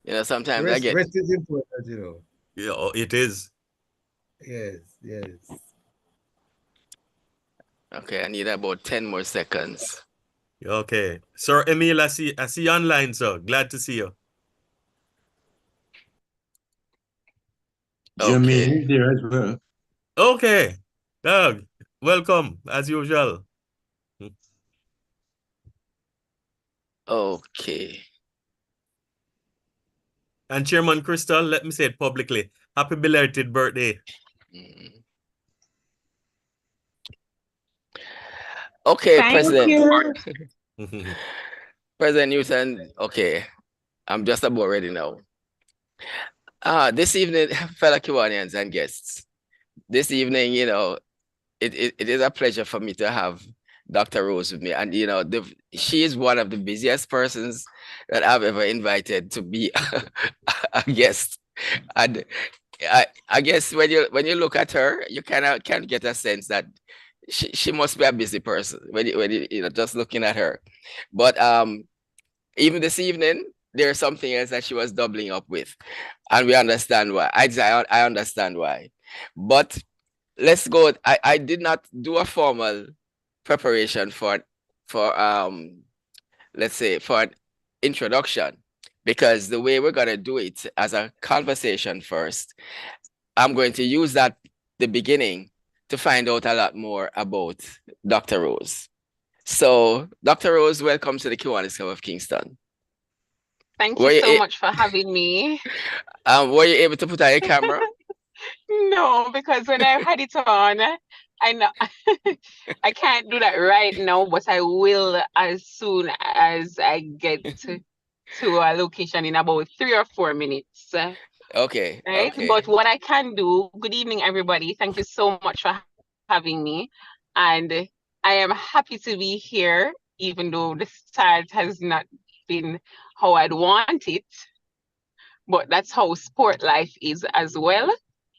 You know, sometimes I Rest, get, rest is important, you know. Yeah, it is. Yes, yes. okay, I need about 10 more seconds. Okay. Sir Emil, I see you online, sir. Glad to see you. Okay, Jermaine is there as well. Okay. Doug, welcome, as usual. okay. And Chairman Crystal, let me say it publicly. Happy belated birthday. Mm. Okay, Thank you. President Newton, okay, I'm just about ready now. This evening, fellow Kiwanians and guests, this evening, you know, it is a pleasure for me to have Dr. Rose with me. And, you know, she is one of the busiest persons that I've ever invited to be a guest. And I guess when you look at her, you kind of can get a sense that she must be a busy person when you know, just looking at her. But even this evening, there's something else that she was doubling up with, and we understand why. I understand why, but let's go. I did not do a formal preparation for let's say for an introduction, because the way we're gonna do it as a conversation first, I'm going to use that the beginning to find out a lot more about Dr. Rose. So, Dr. Rose, welcome to the Kiwanis Club of Kingston. Thank you Were so you much for having me. were you able to put on your camera? No, because when I had it on, I know I can't do that right now, but I will as soon as I get to a location in about 3 or 4 minutes. Okay, Right? okay. But what I can do, good evening, everybody. Thank you so much for having me. And I am happy to be here, even though the start has not been how I'd want it. But that's how sport life is as well.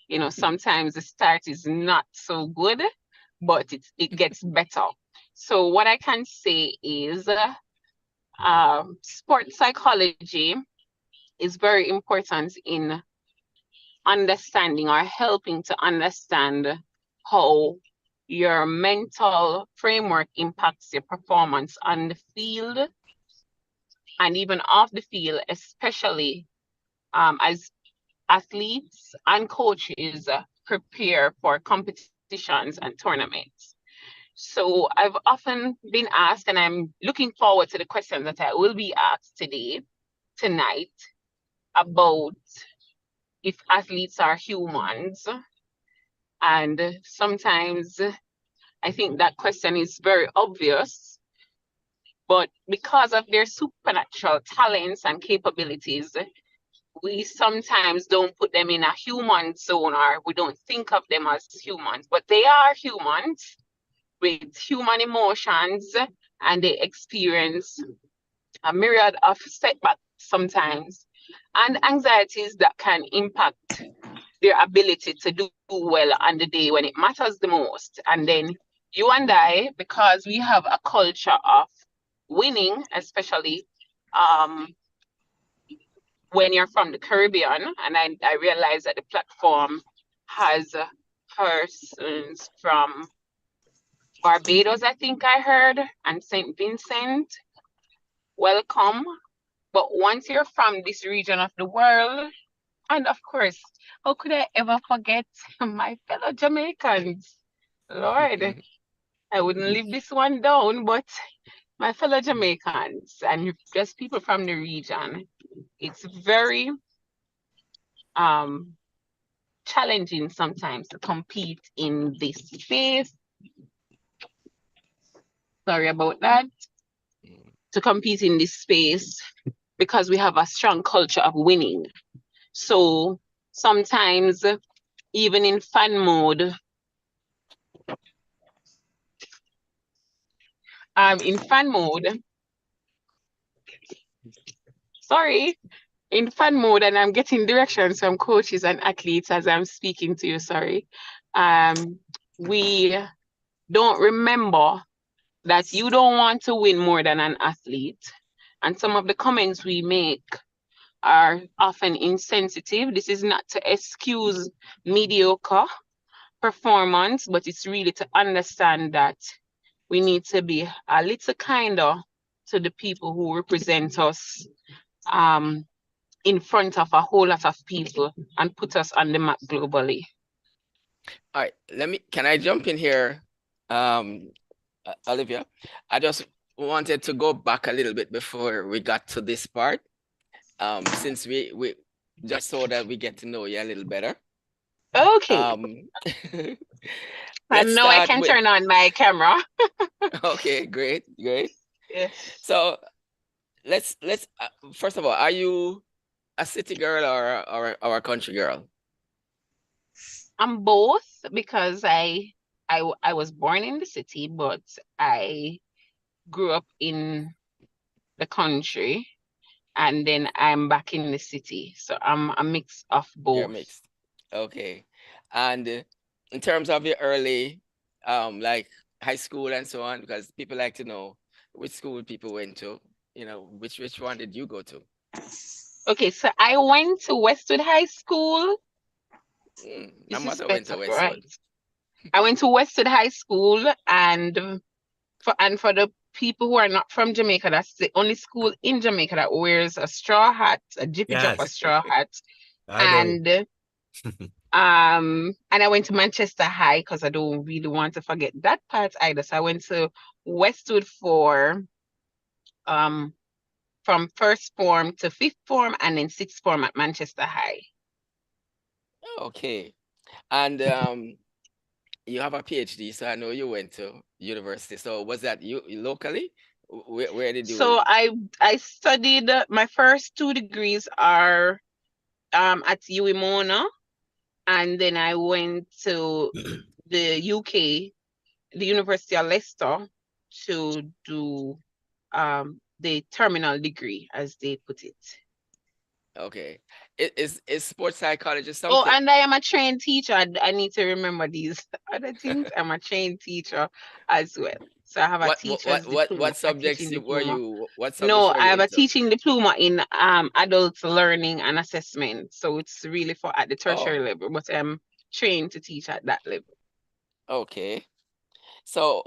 You know, sometimes the start is not so good, but it gets better. So what I can say is sport psychology is very important in understanding or helping to understand how your mental framework impacts your performance on the field and even off the field, especially as athletes and coaches prepare for competitions and tournaments. So I've often been asked, and I'm looking forward to the questions that I will be asked tonight, about if athletes are humans. And sometimes I think that question is very obvious, but because of their supernatural talents and capabilities, we sometimes don't put them in a human zone, or we don't think of them as humans, but they are humans with human emotions, and they experience a myriad of setbacks sometimes and anxieties that can impact their ability to do well on the day when it matters the most. And then you and I, because we have a culture of winning, especially um, when you're from the Caribbean, and I realize that the platform has persons from Barbados, I think I heard, and St. Vincent. Welcome. But once you're from this region of the world, and of course, how could I ever forget my fellow Jamaicans? Lord, I wouldn't leave this one down, but my fellow Jamaicans and just people from the region, it's very um challenging sometimes to compete in this space. Sorry about that. To compete in this space because we have a strong culture of winning. So sometimes, even in fan mode, in fan mode, sorry, in fan mode, and I'm getting directions from coaches and athletes as I'm speaking to you, sorry. We don't remember that you don't want to win more than an athlete. And some of the comments we make are often insensitive. This is not to excuse mediocre performance, but it's really to understand that we need to be a little kinder to the people who represent us in front of a whole lot of people and put us on the map globally. All right, can I jump in here, Olivia? I just wanted to go back a little bit before we got to this part, since we just so that we get to know you a little better. Okay. Let's And now I start can with, turn on my camera. okay, great. Yes. So let's first of all, are you a city girl or a country girl? I'm both because I was born in the city, but I grew up in the country, and then I'm back in the city. So I'm a mix of You're both. mixed. Okay. And in terms of your early, like high school and so on, because people like to know which school people went to, which one did you go to? Okay, so I went to Westwood High School. My This is mother went to better, Westwood. right? I went to Westwood High School, and for the people who are not from Jamaica, that's the only school in Jamaica that wears a straw hat, a Jiffy Jumper Yes. straw hat. I know it. And I went to Manchester High because I don't really want to forget that part either. So I went to Westwood for from first form to fifth form, and then sixth form at Manchester High. Okay. And you have a PhD, so I know you went to university. So was that you locally? Where did you? So I studied, my first 2 degrees are at UWI Mona, and then I went to the UK, the University of Leicester, to do the terminal degree, as they put it. Okay. Is sports psychology Oh, something? and I am a trained teacher. I need to remember these other things. I'm a trained teacher as well. So I have a teacher's diploma, what a subjects teaching were diploma. you? What No, subjects were I you have a into? teaching diploma in adult learning and assessment. So it's really for at the tertiary level, but I'm trained to teach at that level. Okay. So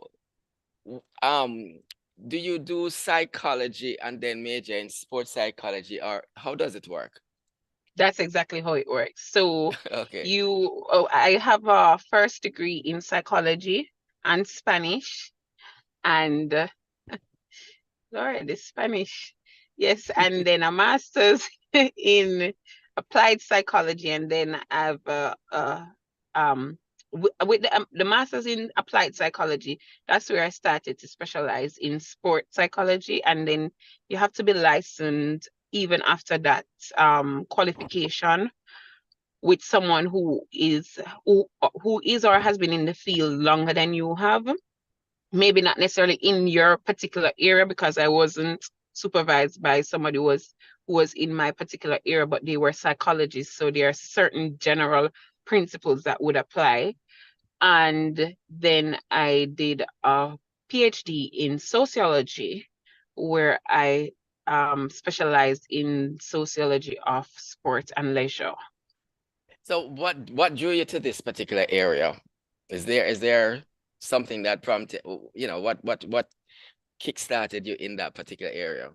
do you do psychology and then major in sports psychology, or how does it work? That's exactly how it works. So Okay. I have a first degree in psychology and Spanish, and Lord, the Spanish. Yes, and then a master's in applied psychology, and then I have with the master's in applied psychology. That's where I started to specialize in sport psychology, and then you have to be licensed even after that qualification with someone who is or has been in the field longer than you have. Maybe not necessarily in your particular area, because I wasn't supervised by somebody who was in my particular area, but they were psychologists. So there are certain general principles that would apply. And then I did a PhD in sociology, where I specialized in sociology of sport and leisure. So what drew you to this particular area? Is there something that prompted, what kickstarted you in that particular area?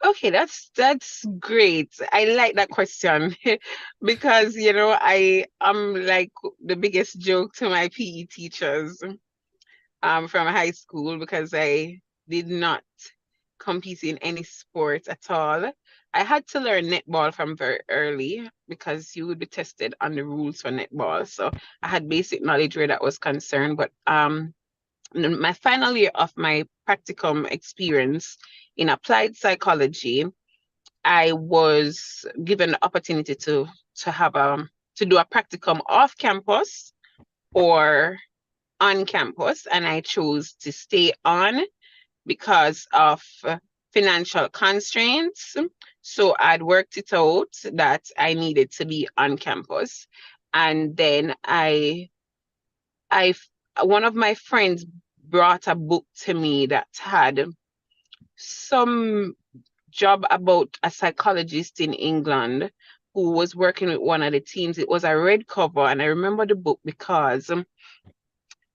Okay, that's great. I like that question because I am like the biggest joke to my PE teachers from high school, because I did not compete in any sport at all. I had to learn netball from very early because you would be tested on the rules for netball. So I had basic knowledge where that was concerned, but in my final year of my practicum experience in applied psychology, I was given the opportunity to have to do a practicum off campus or on campus, and I chose to stay on because of financial constraints. So I'd worked it out that I needed to be on campus, and then I one of my friends brought a book to me that had some job about a psychologist in England who was working with one of the teams. It was a red cover, and I remember the book because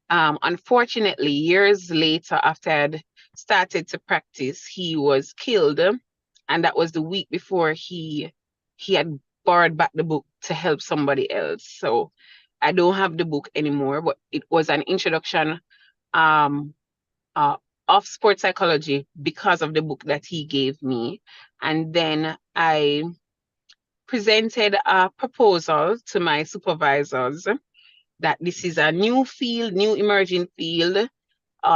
unfortunately, years later, after I'd started to practice, he was killed, and that was the week before he had borrowed back the book to help somebody else. So I don't have the book anymore, but it was an introduction um uh, of sports psychology because of the book that he gave me. And then I presented a proposal to my supervisors that this is a new field, new emerging field.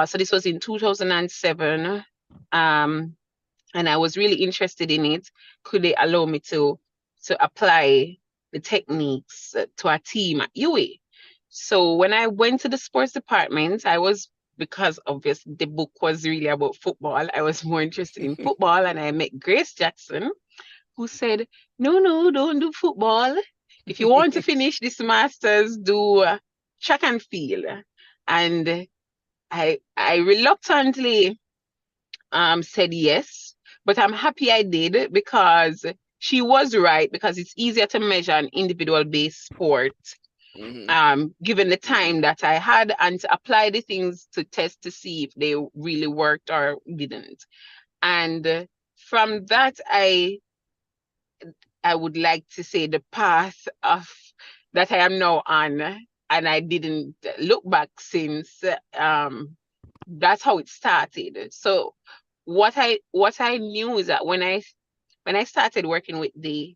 So this was in 2007. And I was really interested in it. Could they allow me to apply the techniques to a team at UA? So when I went to the sports department, because obviously the book was really about football, I was more interested in football, and I met Grace Jackson, who said, no, don't do football. If you want to finish this master's, do track and field. And I reluctantly said yes, but I'm happy I did, because she was right, because it's easier to measure an individual based sport given the time that I had, and to apply the things to test to see if they really worked or didn't. And from that, I would like to say the path of that I am now on, and I didn't look back since. That's how it started. So what I knew is that when I started working with the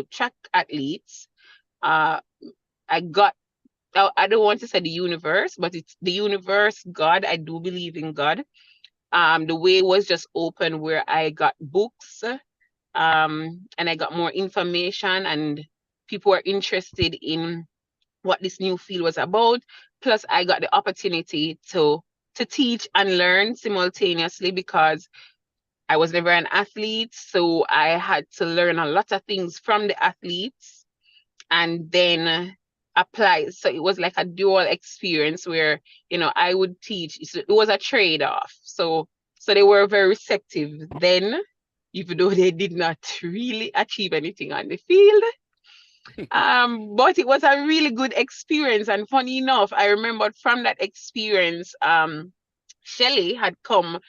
track athletes, I got, I don't want to say the universe, but it's the universe, God. I do believe in God. The way was just open, where I got books, and I got more information, and people were interested in what this new field was about. Plus, I got the opportunity to teach and learn simultaneously, because I was never an athlete, so I had to learn a lot of things from the athletes and then apply. So it was like a dual experience where, I would teach. So it was a trade-off. So they were very receptive then, even though they did not really achieve anything on the field. But it was a really good experience. And funny enough, I remembered from that experience, Shelley had come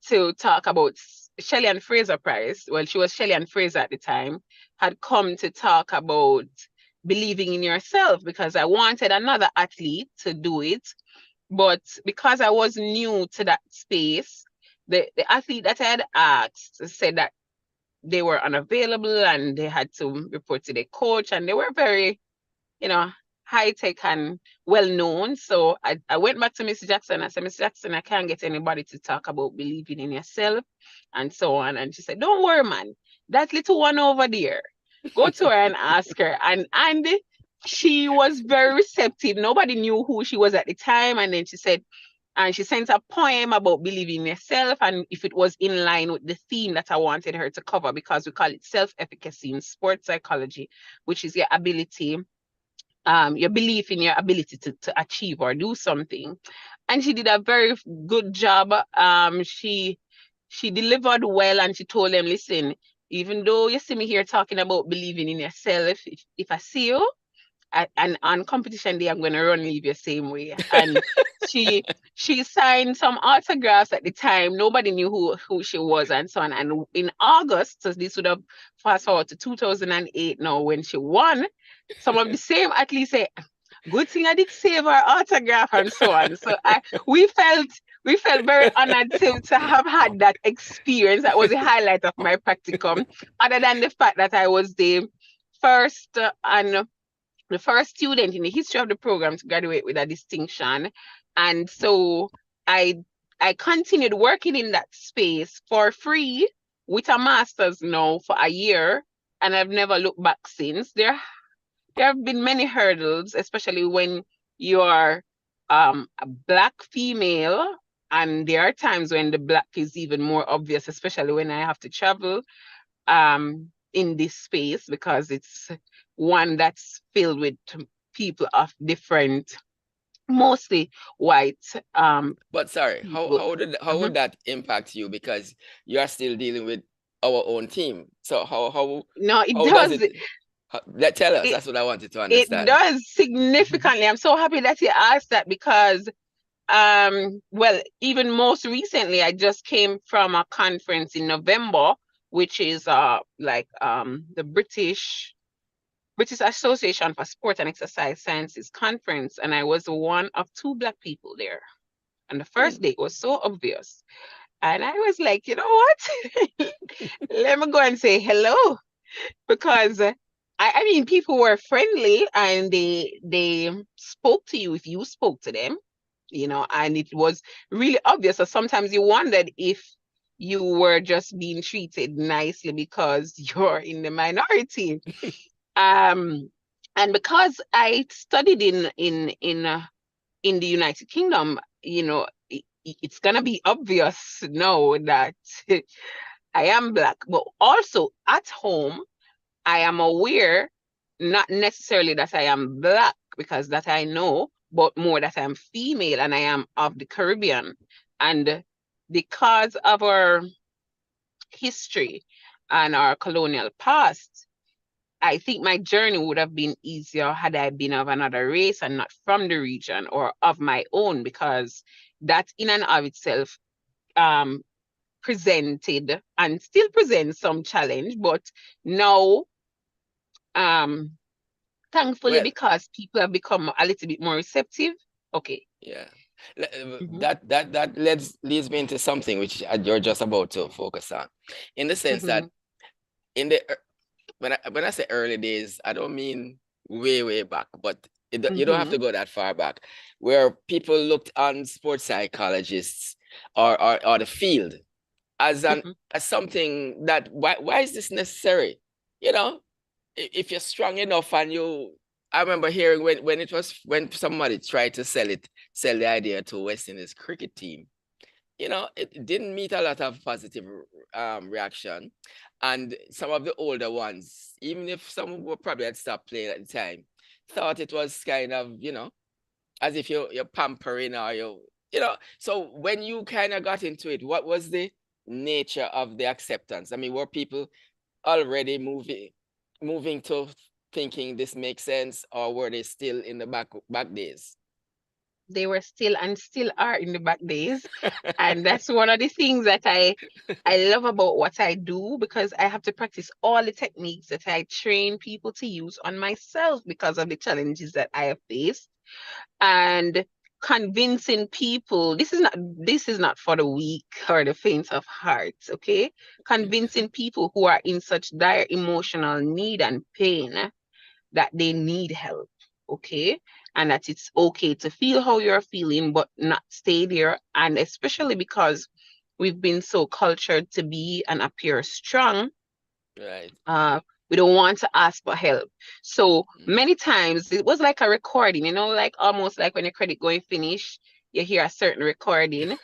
to talk about, Shelley and Fraser Price, well, she was Shelley and Fraser at the time, had come to talk about believing in yourself, because I wanted another athlete to do it. But because I was new to that space, the athlete that I had asked said that they were unavailable and they had to report to their coach, and they were very, high tech and well known. So I went back to Miss Jackson. I said, Miss Jackson, I can't get anybody to talk about believing in yourself and so on. And she said, don't worry, man. That little one over there, go to her and ask her. And she was very receptive. Nobody knew who she was at the time. And then she said, and she sent a poem about believing in yourself, and if it was in line with the theme that I wanted her to cover, because we call it self-efficacy in sports psychology, which is your ability, your belief in your ability to achieve or do something. And she did a very good job. She delivered well, and she told them, listen, even though you see me here talking about believing in yourself, if I see you, and on competition day, I'm going to run leave your same way. And she signed some autographs at the time. Nobody knew who she was and so on. And in August, so this would have fast forward to 2008 now, when she won, some of the same athletes say, good thing I did save her autograph and so on. So we felt very honored to have had that experience. That was the highlight of my practicum, other than the fact that I was the first the first student in the history of the program to graduate with a distinction. And so I continued working in that space for free with a master's now for a year, and I've never looked back since. There have been many hurdles, especially when you are a Black female, and there are times when the Black is even more obvious, especially when I have to travel in this space, because it's one that's filled with people of different, mostly white. But sorry, people. how would that impact you? Because you are still dealing with our own team. So No, it how does does. it tell us? It That's what I wanted to it understand. does significantly. I'm so happy that you asked that because well, even most recently, I just came from a conference in November, which is the British Association for Sport and Exercise Sciences conference, and I was one of two Black people there. And the first day it was so obvious. And I was like, you know what? Let me go and say hello. Because I mean, people were friendly and they spoke to you if you spoke to them, and it was really obvious. So sometimes you wondered if you were just being treated nicely because you're in the minority. Um, and because I studied in the United Kingdom, it's gonna be obvious now that I am Black, but also at home, I am aware, not necessarily that I am Black, because that I know, but more that I'm female and I am of the Caribbean. And because of our history and our colonial past, I think my journey would have been easier had I been of another race and not from the region or of my own, because that in and of itself um, presented and still presents some challenge. But now, um, thankfully, Well, because people have become a little bit more receptive. Okay. yeah. Mm-hmm. That leads me into something which you're just about to focus on, in the sense that Mm-hmm. in the when I say early days, I don't mean way back, but you don't have Mm-hmm. to go that far back, where people looked on sports psychologists or the field Mm-hmm. as something that why is this necessary? You know, if you're strong enough and I remember hearing when somebody tried to sell the idea to a West Indies cricket team, it didn't meet a lot of positive reaction. And some of the older ones, even if some were probably had stopped playing at the time, thought it was kind of, as if you're pampering or so when you kind of got into it, what was the nature of the acceptance? I mean, were people already moving to thinking this makes sense, or were they still in the back days? They were still and still are in the back days. And that's one of the things that I love about what I do, because I have to practice all the techniques that I train people to use on myself because of the challenges that I have faced. And convincing people, this is not for the weak or the faint of heart, okay? Convincing people who are in such dire emotional need and pain that they need help, okay? And that it's okay to feel how you're feeling, but not stay there. And especially because we've been so cultured to be and appear strong, Right. we don't want to ask for help. So Mm. many times it was like a recording, like almost like when your credit going finish, you hear a certain recording.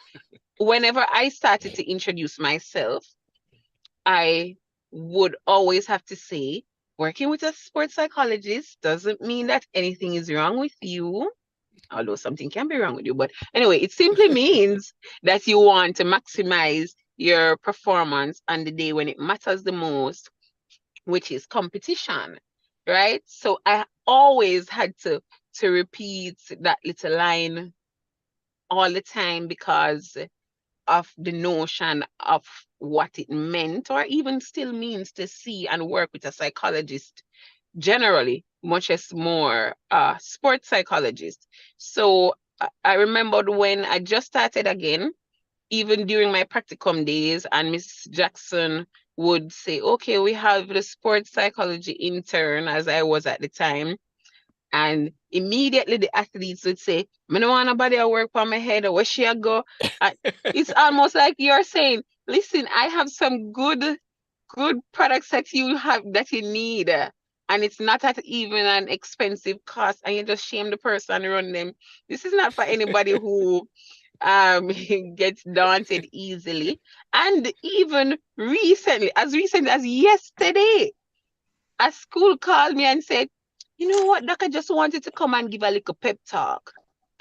Whenever I started to introduce myself, I would always have to say, working with a sports psychologist doesn't mean that anything is wrong with you, although something can be wrong with you. But anyway, it simply means that you want to maximize your performance on the day when it matters the most, which is competition, right? So I always had to repeat that little line all the time because of the notion of what it meant or even still means to see and work with a psychologist generally, much as more sports psychologist. So I remembered when I just started again, even during my practicum days, and Miss Jackson would say, okay, we have the sports psychology intern, as I was at the time. And immediately the athletes would say, I don't want nobody to work on my head, or where she a go. And it's almost like you're saying, listen, I have some good products that you have that you need. And it's not at even an expensive cost, and you just shame the person run them. This is not for anybody who gets daunted easily. And even recently, as recent as yesterday, a school called me and said, you know what, Doc, I just wanted to come and give a little pep talk.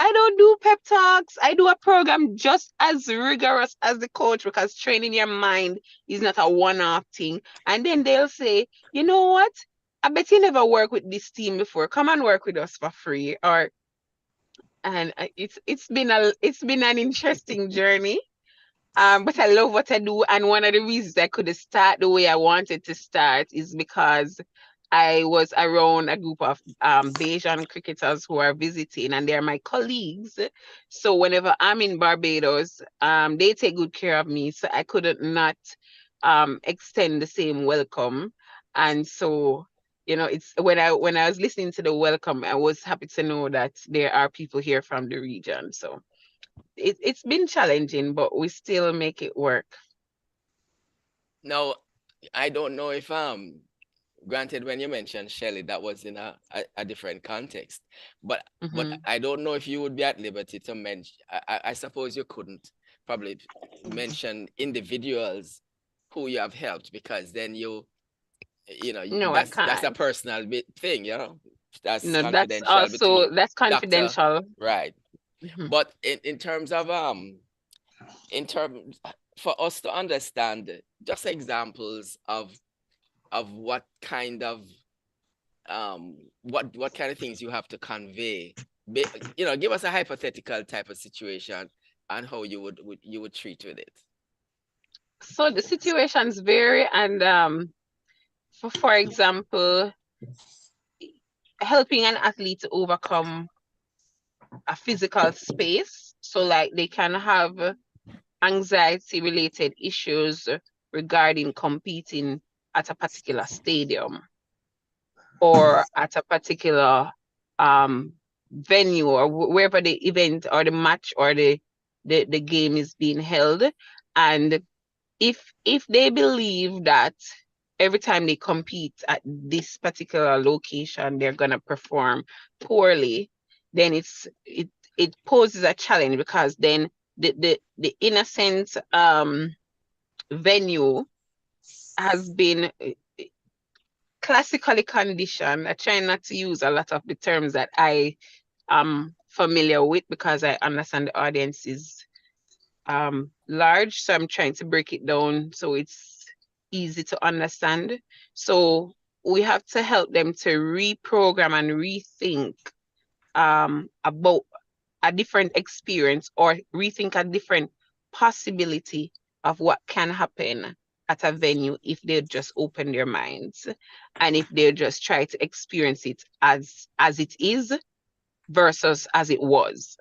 I don't do pep talks. I do a program just as rigorous as the coach because training your mind is not a one-off thing. And then they'll say, you know what? I bet you never worked with this team before. Come and work with us for free. Or and it's been an interesting journey. But I love what I do, and one of the reasons I could start the way I wanted to start is because I was around a group of Bayesian cricketers who are visiting, and they're my colleagues. So whenever I'm in Barbados, they take good care of me, so I couldn't not extend the same welcome. And so, you know, it's when I was listening to the welcome, I was happy to know that there are people here from the region. So it's been challenging, but we still make it work. Now, I don't know if granted when you mentioned Shelley, that was in a different context, but Mhm. I don't know if you would be at liberty to mention. I suppose you couldn't probably mention individuals who you have helped, because then No, I that's a can't. personal thing, that's No, confidential between that's doctor, confidential. right? Mhm. But in terms of in terms for us to understand just examples of what kind of what kind of things you have to convey, give us a hypothetical type of situation and how you would treat with it. So the situations vary, and for example, helping an athlete to overcome a physical space, so like they can have anxiety related issues regarding competing at a particular stadium or at a particular um, venue or wherever the event or the match or the game is being held. And if they believe that every time they compete at this particular location they're gonna perform poorly, then it poses a challenge, because then the innocent venue has been classically conditioned. I try not to use a lot of the terms that I am familiar with because I understand the audience is large. So I'm trying to break it down so it's easy to understand. So we have to help them to reprogram and rethink about a different experience, or rethink a different possibility of what can happen at a venue if they just open their minds and if they just try to experience it as it is versus as it was.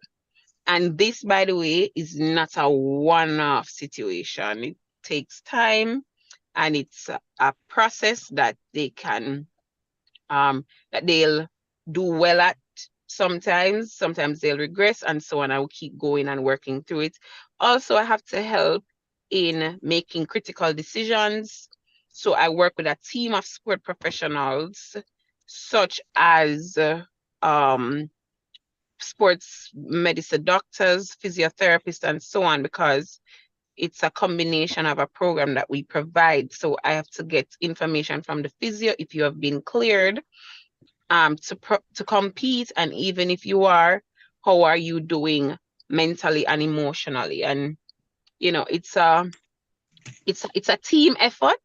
And this, by the way, is not a one-off situation. It takes time, and it's a process that they can that they'll do well at. Sometimes they'll regress, and so on. I will keep going and working through it. Also, I have to help in making critical decisions. So I work with a team of sport professionals, such as um, sports medicine doctors, physiotherapists, and so on, because it's a combination of a program that we provide. So I have to get information from the physio if you have been cleared to compete, and even if you are, how are you doing mentally and emotionally? And it's a team effort.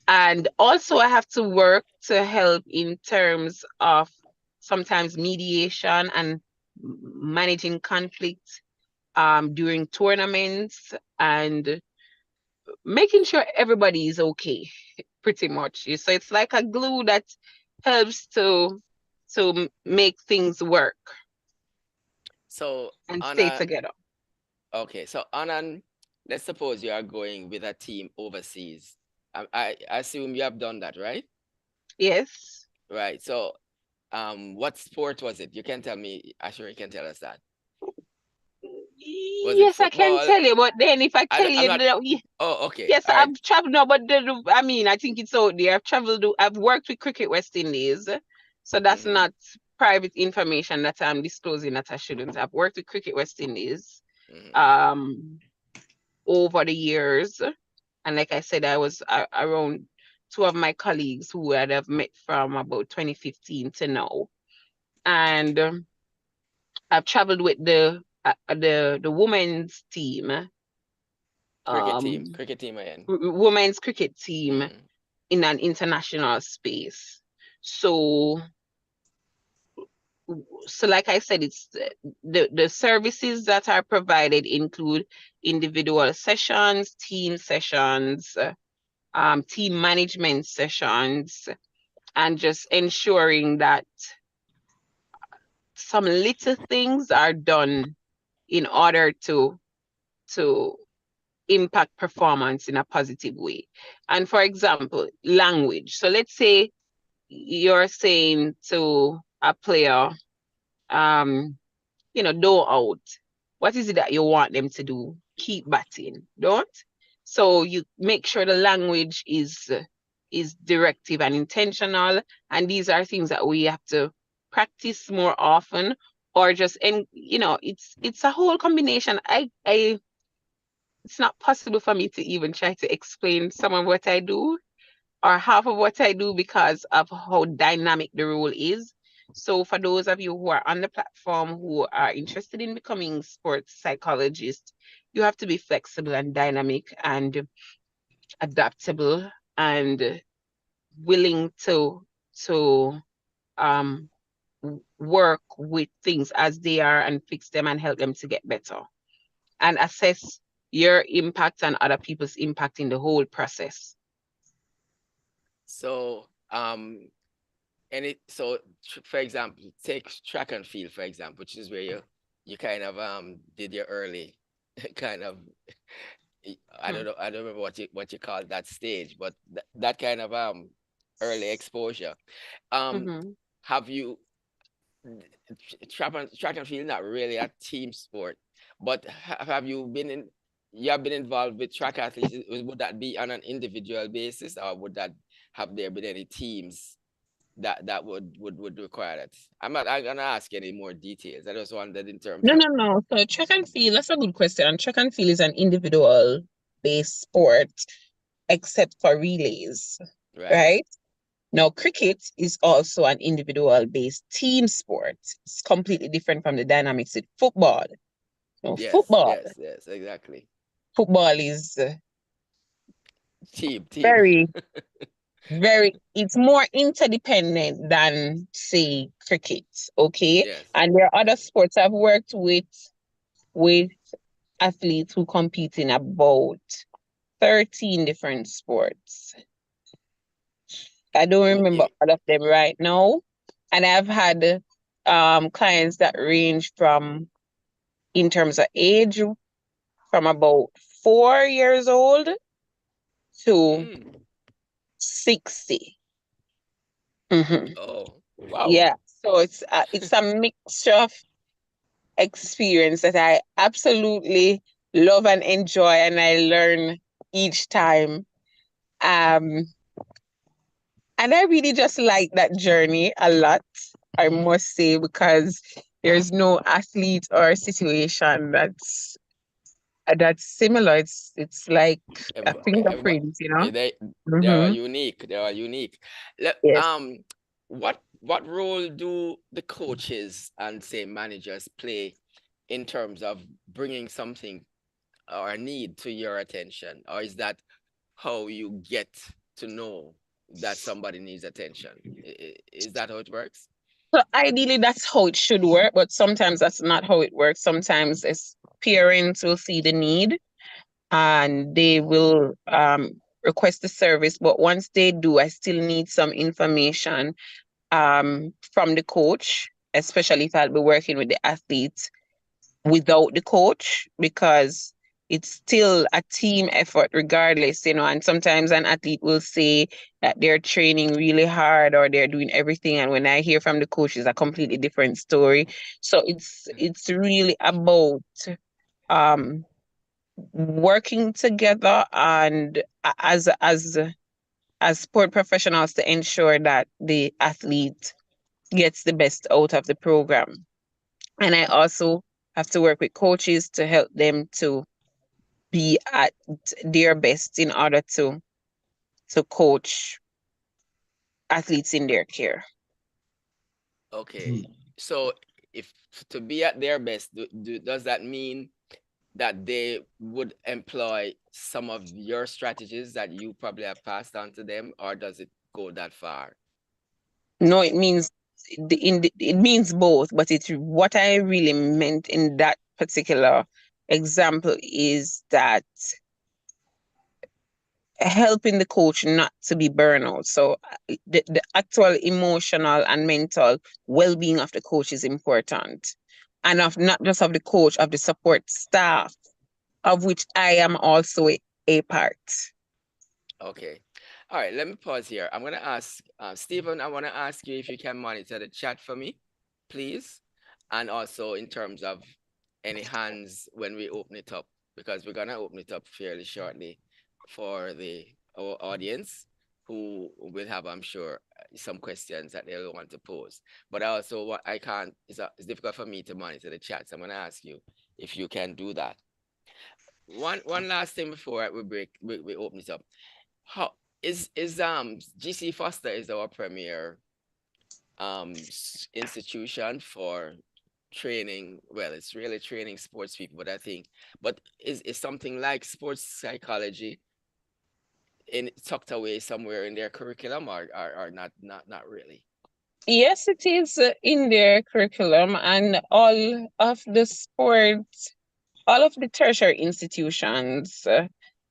And also I have to work to help in terms of sometimes mediation and managing conflict during tournaments, and making sure everybody is okay, pretty much. So it's like a glue that helps to make things work So and on stay a together. okay, so on an let's suppose you are going with a team overseas. I assume you have done that, right? Yes. Right. So what sport was it? You can tell me. I'm sure you can tell us that. Was it Yes, I can football? tell you, but then if I tell I'm you not. that, Oh, okay. yes, All right. I've traveled. No, but I mean, I think it's out there. I've traveled. I've worked with Cricket West Indies, so that's Mm-hmm. not private information that I'm disclosing that I shouldn't. I've worked with Cricket West Indies Mm-hmm. um over the years, and like I said, I was around two of my colleagues who I'd have met from about 2015 to now, and I've traveled with the women's team, Cricket team again. women's cricket team Mm. in an international space. So like I said, it's the services that are provided include individual sessions, team sessions, team management sessions, and just ensuring that some little things are done in order to impact performance in a positive way. And for example, language. So let's say you're saying to a player, don't out. What is it that you want them to do? Keep batting, don't? So you make sure the language is directive and intentional. And these are things that we have to practice more often, or just, and it's a whole combination. It's not possible for me to even try to explain some of what I do or half of what I do because of how dynamic the role is. So for those of you who are on the platform who are interested in becoming sports psychologists, you have to be flexible and dynamic and adaptable and willing to um work with things as they are and fix them and help them to get better and assess your impact and other people's impact in the whole process. So, for example, take track and field, for example, which is where you kind of did your early kind of I don't know, I don't remember what you call that stage, but that kind of early exposure. Have you track and field not really a team sport, but have you been involved with track athletes? Would that be on an individual basis, or would that have there been any teams that would require that? I'm gonna ask any more details. I just wondered in terms of No. So track and field, that's a good question. Track and field is an individual based sport, except for relays, right. right? Now, cricket is also an individual based team sport. It's completely different from the dynamics with football. Now, Yes, football, yes, yes, exactly. football is Team. very, it's more interdependent than, say, cricket, okay? Yes. And there are other sports I've worked with athletes who compete in about 13 different sports. I don't remember all of them right now. And I've had clients that range from, in terms of age, from about 4 years old to 60. Oh, wow. Yeah. So it's a mixture of experience that I absolutely love and enjoy, and I learn each time. Um, and I really just like that journey a lot, I must say, because there's no athlete or situation that's similar. It's like a Everybody, fingerprint, you know? they are Mm-hmm. unique. They are unique. Yes. What role do the coaches and say managers play in terms of bringing something or a need to your attention, or is that how you get to know that somebody needs attention? Is that how it works? So ideally, that's how it should work, but sometimes that's not how it works. Sometimes it's parents will see the need and they will request the service, but once they do, I still need some information from the coach, especially if I'll be working with the athletes without the coach, because it's still a team effort regardless, and sometimes an athlete will say that they're training really hard or they're doing everything, and when I hear from the coach, it's a completely different story. So it's really about um working together and as sport professionals to ensure that the athlete gets the best out of the program. And I also have to work with coaches to help them to be at their best in order to coach athletes in their care. Okay. So if to be at their best, does that mean that they would employ some of your strategies that you probably have passed on to them, or does it go that far? No, it means it means both, but it's what I really meant in that particular example is that helping the coach not to be burnout. So the actual emotional and mental well-being of the coach is important. And of not just of the coach, of the support staff, of which I am also a part. Okay. All right, let me pause here. I'm going to ask Stephen, I want to ask you if you can monitor the chat for me, please. And also in terms of any hands when we open it up, because we're going to open it up fairly shortly for our audience who will have, I'm sure, some questions that they'll want to pose. But also, what I can't, it's difficult for me to monitor the chat. So I'm going to ask you if you can do that. One last thing before we open it up. How is GC Foster is our premier institution for training. Well, it's really training sports people, but I think, but is something like sports psychology in tucked away somewhere in their curriculum, or not really? Yes, it is in their curriculum, and all of the tertiary institutions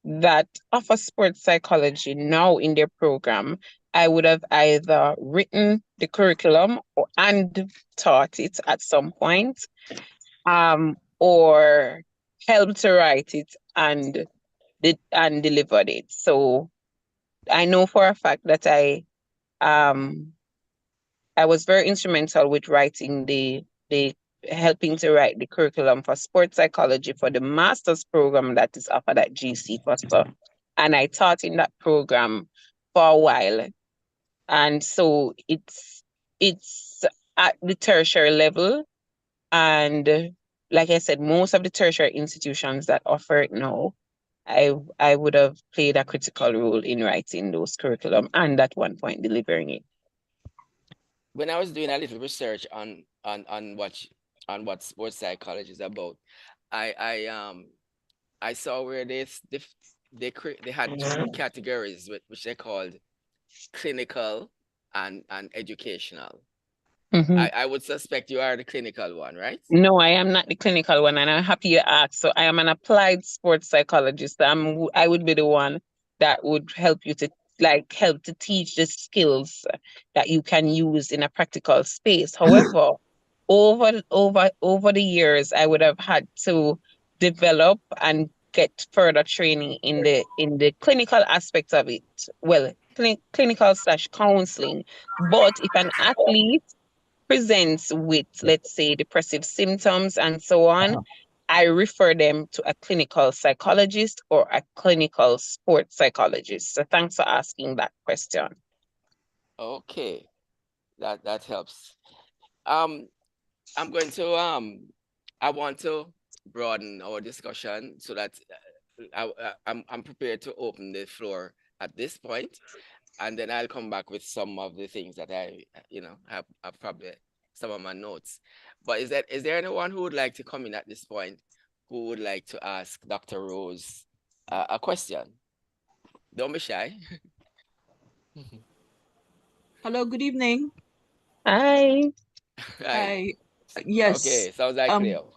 that offer sports psychology now in their program, I would have either written the curriculum and taught it at some point, or helped to write it and delivered it. So I know for a fact that um I was very instrumental with writing the helping to write the curriculum for sports psychology for the master's program that is offered at GC Foster. And I taught in that program for a while. And so it's at the tertiary level. And like I said, most of the tertiary institutions that offer it now, I would have played a critical role in writing those curriculum and at one point delivering it. When I was doing a little research on what sports psychology is about, I saw where they had two categories which they called clinical and educational. Mhm. I would suspect you are the clinical one, right? No, I am not the clinical one, and I'm happy you asked. So I am an applied sports psychologist. I would be the one that would help you to help to teach the skills that you can use in a practical space. However, over the years, I would have had to develop and get further training in the clinical aspect of it. Well, clinical slash counseling. But if an athlete presents with, let's say, depressive symptoms and so on, I refer them to a clinical psychologist or a clinical sports psychologist. So thanks for asking that question. Okay, that helps. I'm going to I want to broaden our discussion so that I'm prepared to open the floor at this point, and then I'll come back with some of the things that I have probably some of my notes. But is there anyone who would like to come in at this point who would like to ask Dr. Rose a question? Don't be shy. Hello, good evening. Hi. Hi. Yes. Okay, sounds like Cleo.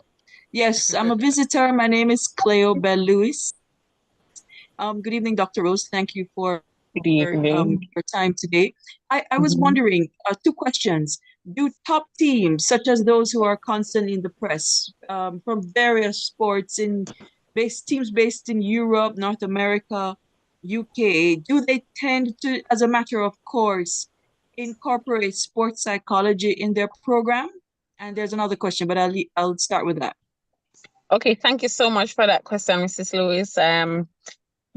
Yes, I'm a visitor. My name is Cleo Bell Lewis. Good evening, Dr. Rose. Thank you for Good evening. your time today. I was wondering, two questions. Do top teams, such as those who are constantly in the press, from various sports teams based in Europe, North America, UK, do they tend to, as a matter of course, incorporate sports psychology in their program? And there's another question, but I'll start with that. Okay, thank you so much for that question, Mrs. Lewis.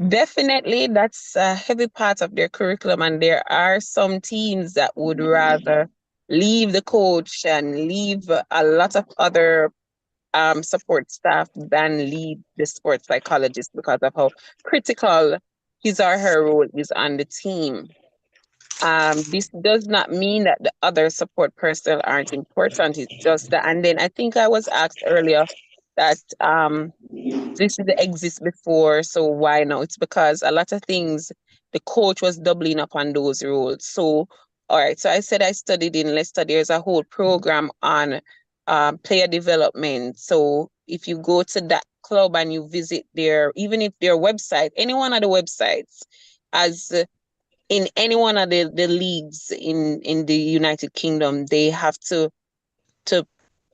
Definitely, that's a heavy part of their curriculum, and there are some teams that would rather leave the coach and leave a lot of other support staff than leave the sports psychologist because of how critical his or her role is on the team. This does not mean that the other support personnel aren't important. It's just that, and then I think I was asked earlier that this exists before, so why now? It's because a lot of things the coach was doubling up on those roles. So, all right. So I said I studied in Leicester. There's a whole program on player development. So if you go to that club and you visit their, even if their website, any one of the websites, as in any one of the leagues in the United Kingdom, they have to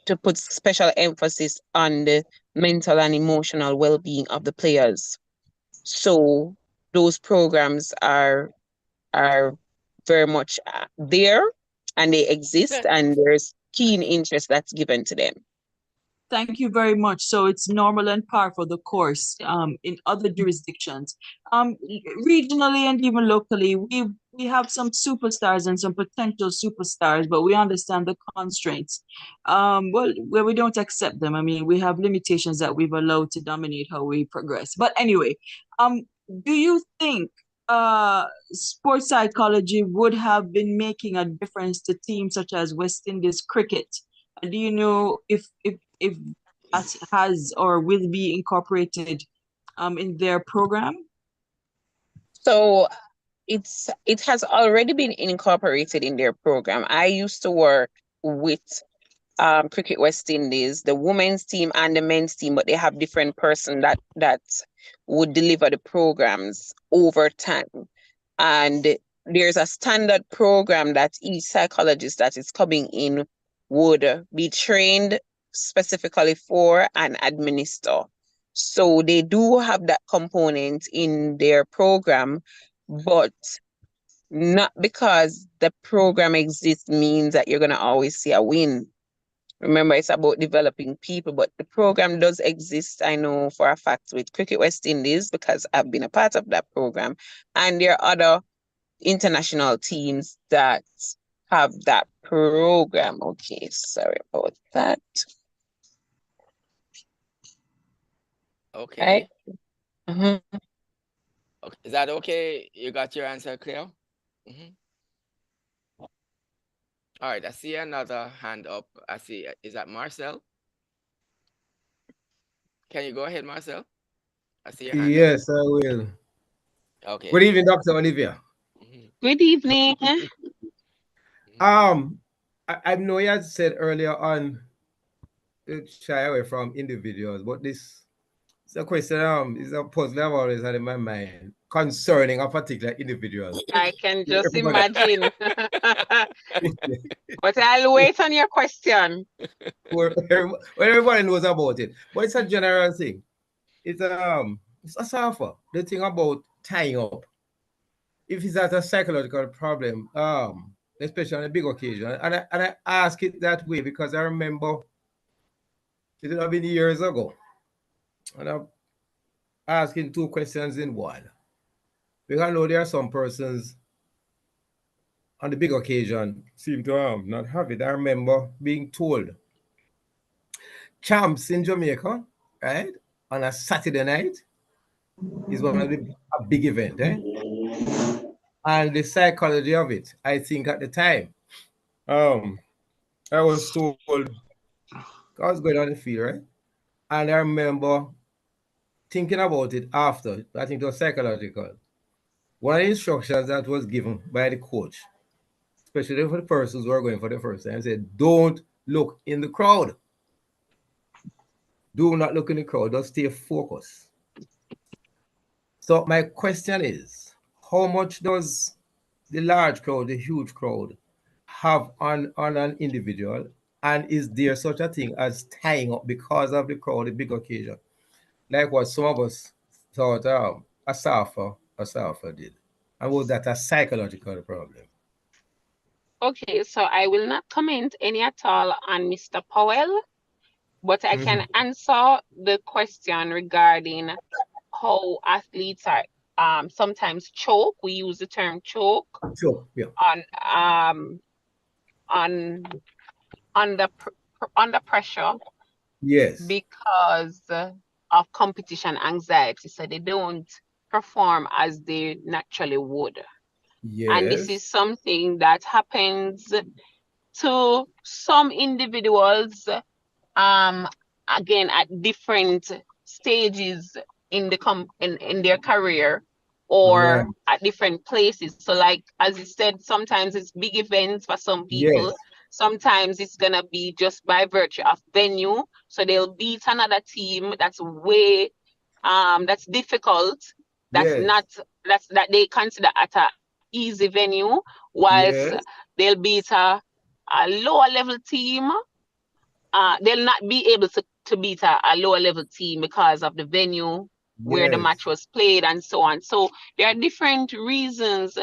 to put special emphasis on the mental and emotional well-being of the players. So those programs are very much there, and they exist, and there's keen interest that's given to them. Thank you very much. So it's normal and par for the course in other jurisdictions. Regionally and even locally, we have some superstars and some potential superstars, but we understand the constraints. Well, where we don't accept them. I mean, we have limitations that we've allowed to dominate how we progress. But anyway, do you think sports psychology would have been making a difference to teams such as West Indies cricket? And do you know if that has or will be incorporated in their program? So it has already been incorporated in their program. I used to work with Cricket West Indies, the women's team and the men's team, but they have different person that would deliver the programs over time. And there's a standard program that each psychologist that is coming in would be trained specifically for and administer. So they do have that component in their program, but not because the program exists means that you're going to always see a win. Remember, it's about developing people, but the program does exist. I know for a fact with Cricket West Indies because I've been a part of that program. And there are other international teams that have that program. Okay, sorry about that. Okay. Mhm. Okay. Is that okay? You got your answer clear? All right, I see another hand up. I see, is that Marcel? Can you go ahead, Marcel? I see your hand up. Yes, I will. Okay. Good evening, Dr. Olivia. Good evening. I know you had said earlier on to shy away from individuals, but this is a question, is a puzzle I've always had in my mind concerning a particular individual. I can just Everybody, imagine. But I'll wait on your question. everybody knows about it, but it's a general thing. It's a suffer. The thing about tying up. If it's at a psychological problem, especially on a big occasion, and I ask it that way because I remember it would have been years ago, and I'm asking two questions in one. Because I know there are some persons on the big occasion seem to not have it. I remember being told champs in Jamaica, right, on a Saturday night is one of a big event, eh? And the psychology of it, I think at the time, I was told I was going on the field, right? And I remember thinking about it after. I think it was psychological. One of the instructions that was given by the coach, especially for the persons who are going for the first time, said, don't look in the crowd. Do not look in the crowd. Just stay focused. So my question is, how much does the large crowd, the huge crowd, have on an individual? And is there such a thing as tying up because of the crowd, the big occasion? Like what some of us thought a surfer did. And was that a psychological problem? Okay, so I will not comment any at all on Mr. Powell, but I can answer the question regarding how athletes are sometimes choke. We use the term choke Sure, yeah. on under pressure Yes. because of competition anxiety. So they don't perform as they naturally would. And this is Yes. something that happens to some individuals, again, at different stages in in their career, Yeah. or at different places. So like, as you said, sometimes it's big events for some Yes. people. Sometimes it's gonna be just by virtue of venue. So they'll beat another team that's way that's difficult, that's Yes. not that they consider at a easy venue, whilst Yes. they'll beat a lower level team. They'll not be able to beat a lower level team because of the venue where the Yes. match was played and so on. So there are different reasons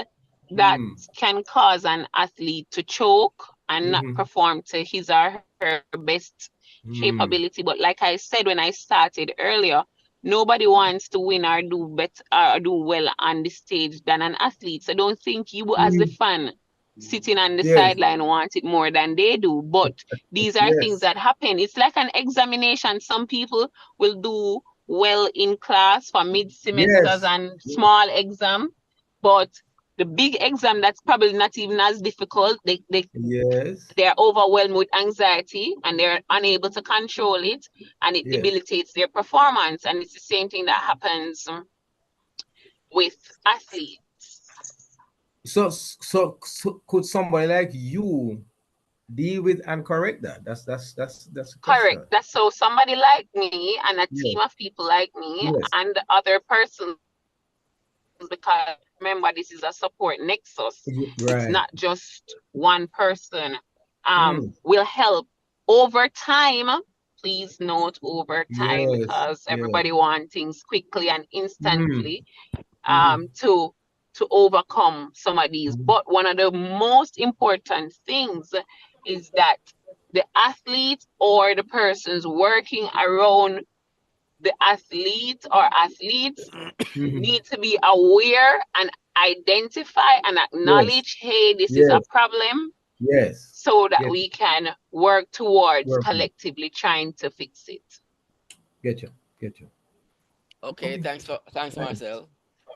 that Mm. can cause an athlete to choke and not Mm-hmm. perform to his or her best Mm. capability. But like I said when I started earlier, nobody wants to win or do better or do well on the stage than an athlete. So don't think you as the Mm. fan sitting on the Yes. sideline want it more than they do. But these are things Yes. that happen. It's like an examination. Some people will do well in class for mid semesters Yes. and small exam, but the big exam that's probably not even as difficult, Yes. they're overwhelmed with anxiety and they're unable to control it, and it Yes. debilitates their performance. And it's the same thing that happens with athletes. So could somebody like you deal with and correct that? That's the Correct. question. That's so somebody like me and a Yes. team of people like me Yes. and other persons, because remember, this is a support nexus. It's Right. not just one person. Mm. Will help over time. Please note over time, Yes. because Yes. everybody wants things quickly and Mm. instantly, Mm-hmm. to overcome some of these. Mm-hmm. But one of the most important things is that the athlete or the persons working around the athlete or athletes Mm-hmm. need to be aware and identify and Yes. acknowledge, hey, this is a Yes. problem, Yes. so that Get you. we can work towards Work on it. collectively trying to fix it. Get you. Get you. Okay, Okay. thanks, Nice. Marcel.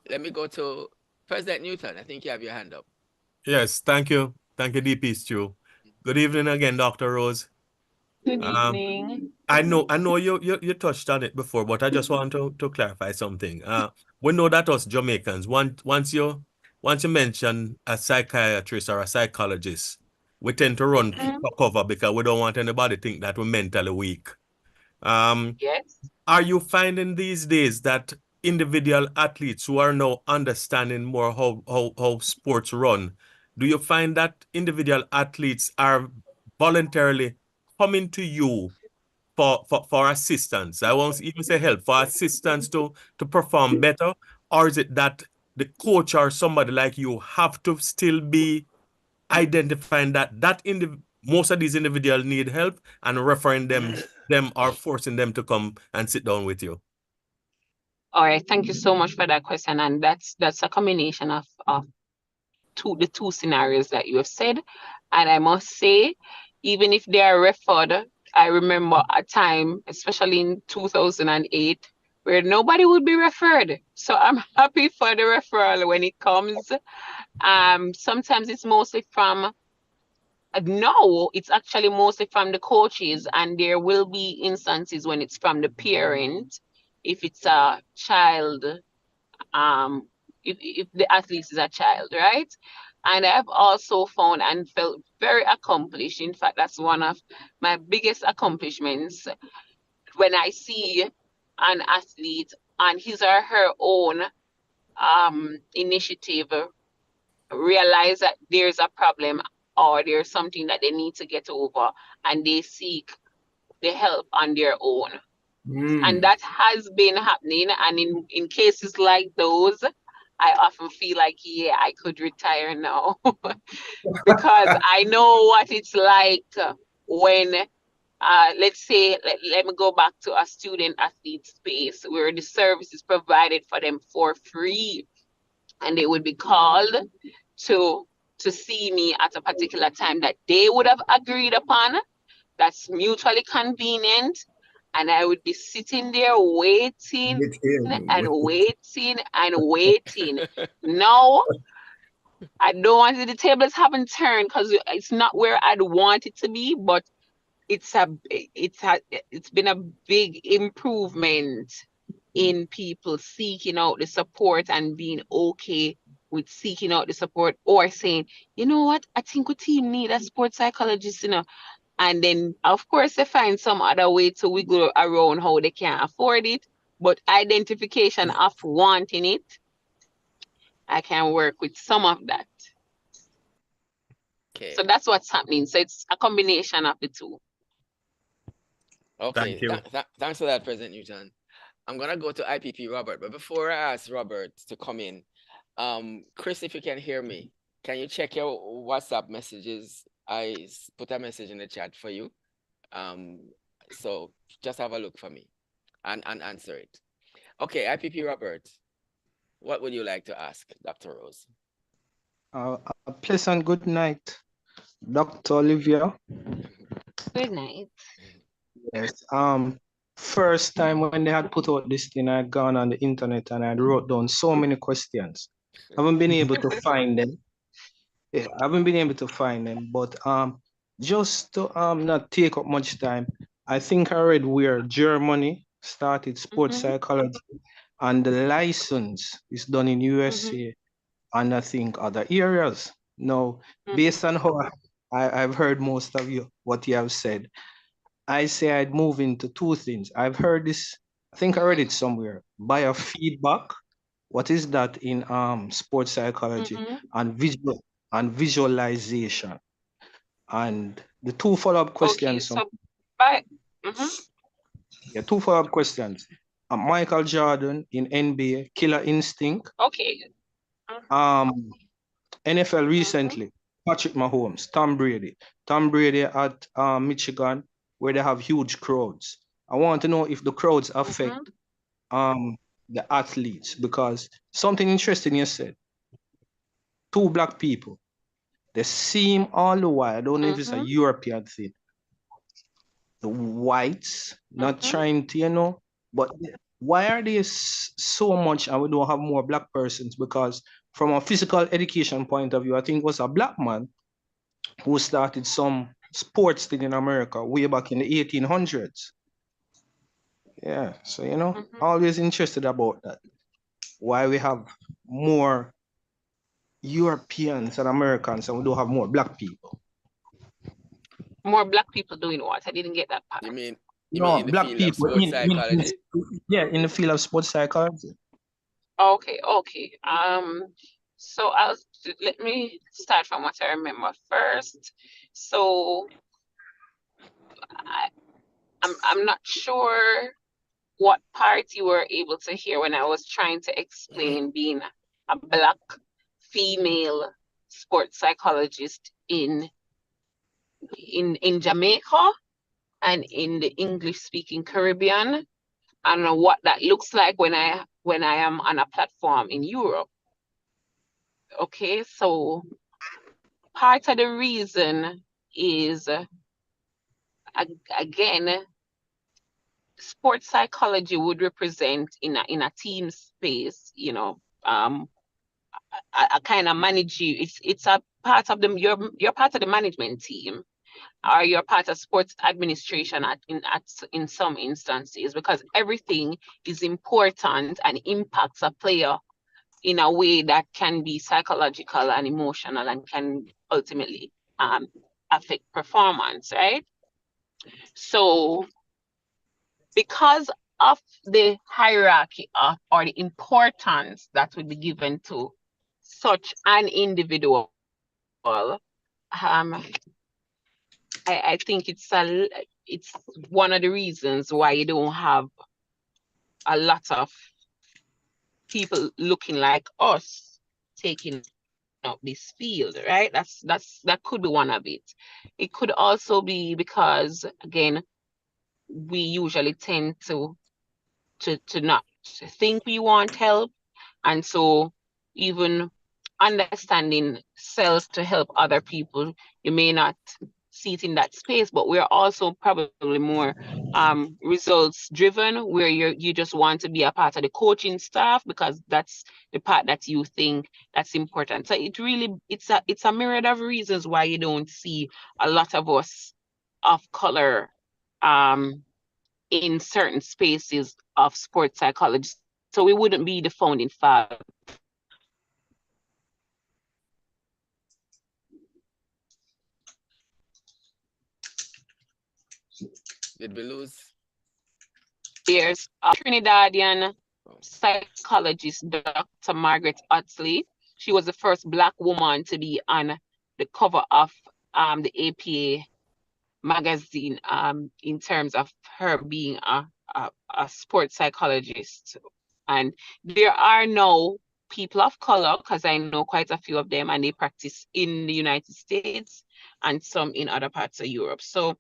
Let me go to President Newton. I think you have your hand up. Yes, thank you. Thank you, DP Stu. Good evening again, Dr. Rose. Good Um, evening. I know you touched on it before, but I just want to clarify something. We know that us Jamaicans, once you mention a psychiatrist or a psychologist, we tend to run Mhm. for cover because we don't want anybody to think that we're mentally weak. Um, Yes. are you finding these days that individual athletes who are now understanding more how sports run, do you find that individual athletes are voluntarily coming to you for assistance? I won't even say help, for assistance to perform better? Or is it that the coach or somebody like you have to still be identifying that most of these individuals need help and referring them or forcing them to come and sit down with you? All right. Thank you so much for that question. And that's a combination of the two scenarios that you have said. And I must say, even if they are referred, I remember a time, especially in 2008, where nobody would be referred. So I'm happy for the referral when it comes. Sometimes it's mostly from no, it's actually mostly from the coaches, and there will be instances when it's from the parent, if it's a child, um, if the athlete is a child, right? And I've also found and felt very accomplished. In fact, that's one of my biggest accomplishments when I see an athlete on his or her own initiative realize that there's a problem or there's something that they need to get over, and they seek the help on their own. And Mm. that has been happening. And in cases like those, I often feel like, yeah, I could retire now because I know what it's like when, let's say, let me go back to a student athlete space where the service is provided for them for free, and they would be called to see me at a particular time that they would have agreed upon, that's mutually convenient, and I would be sitting there waiting With him. and waiting and waiting. Now I don't want the tables haven't turned because it's not where I'd want it to be, but it's been a big improvement in people seeking out the support and being okay with seeking out the support, or saying, you know what, I think we team need a sports psychologist, and then of course they find some other way to wiggle around how they can't afford it, but identification of wanting it, I can work with some of that. Okay. So that's what's happening. So it's a combination of the two. Okay. Thank you. Thanks for that, President Newton. I'm gonna go to IPP Robert, but before I ask Robert to come in, Chris, if you can hear me, can you check your WhatsApp messages? I put a message in the chat for you. So just have a look for me and answer it. Okay, IPP Robert, what would you like to ask Dr. Rose? A pleasant good night, Dr. Olivia. Good night. Yes. First time when they had put out this thing, I had gone on the internet and I had wrote down so many questions. I haven't been able to find them. Yeah, I haven't been able to find them, but just to not take up much time, I think I read where Germany started sports psychology and the license is done in USA and I think other areas. Now, based on how I've heard most of what you have said, I say I'd move into two things. I've heard this, I think I read it somewhere, biofeedback. What is that in sports psychology? And visualization. And the two follow-up questions. Okay, Yeah, two follow-up questions. Michael Jordan in NBA, Killer Instinct. Okay. NFL recently, Patrick Mahomes, Tom Brady. Tom Brady at Michigan, where they have huge crowds. I want to know if the crowds affect the athletes, because something interesting you said. Two black people, they seem all the while, I don't know if it's a European thing, the whites not trying to, but why are they so much and we don't have more black persons? Because from a physical education point of view, I think it was a black man who started some sports thing in America way back in the 1800s. Yeah, so always interested about that. Why we have more Europeans and Americans and we don't have more black people. More black people doing what? I didn't get that part. You mean No, in the black field of people sports psychology? in the field of sports psychology. Okay. So let me start from what I remember first. So I'm not sure what part you were able to hear when I was trying to explain being a black female sports psychologist in Jamaica and in the English-speaking Caribbean, and what that looks like when I am on a platform in Europe. Okay, so part of the reason is, again, sports psychology would represent in a team space, a kind of manage you. It's a part of you're part of the management team, or you're part of sports administration in some instances, because everything is important and impacts a player in a way that can be psychological and emotional and can ultimately affect performance, right? So because of the hierarchy or the importance that would be given to such an individual, I think it's one of the reasons why you don't have a lot of people looking like us taking up this field, right? That could be one of it. It could also be because, again, we usually tend to not think we want help, and so even understanding self to help other people, you may not see it in that space, but we're also probably more results driven, where you just want to be a part of the coaching staff because that's the part that you think that's important. So it's a myriad of reasons why you don't see a lot of us of color in certain spaces of sports psychology. So we wouldn't be the founding father. Did we lose? There's a Trinidadian psychologist, Dr. Margaret Otsley. She was the first Black woman to be on the cover of the APA magazine in terms of her being a sports psychologist. And there are now people of color, because I know quite a few of them, and they practice in the United States and some in other parts of Europe. So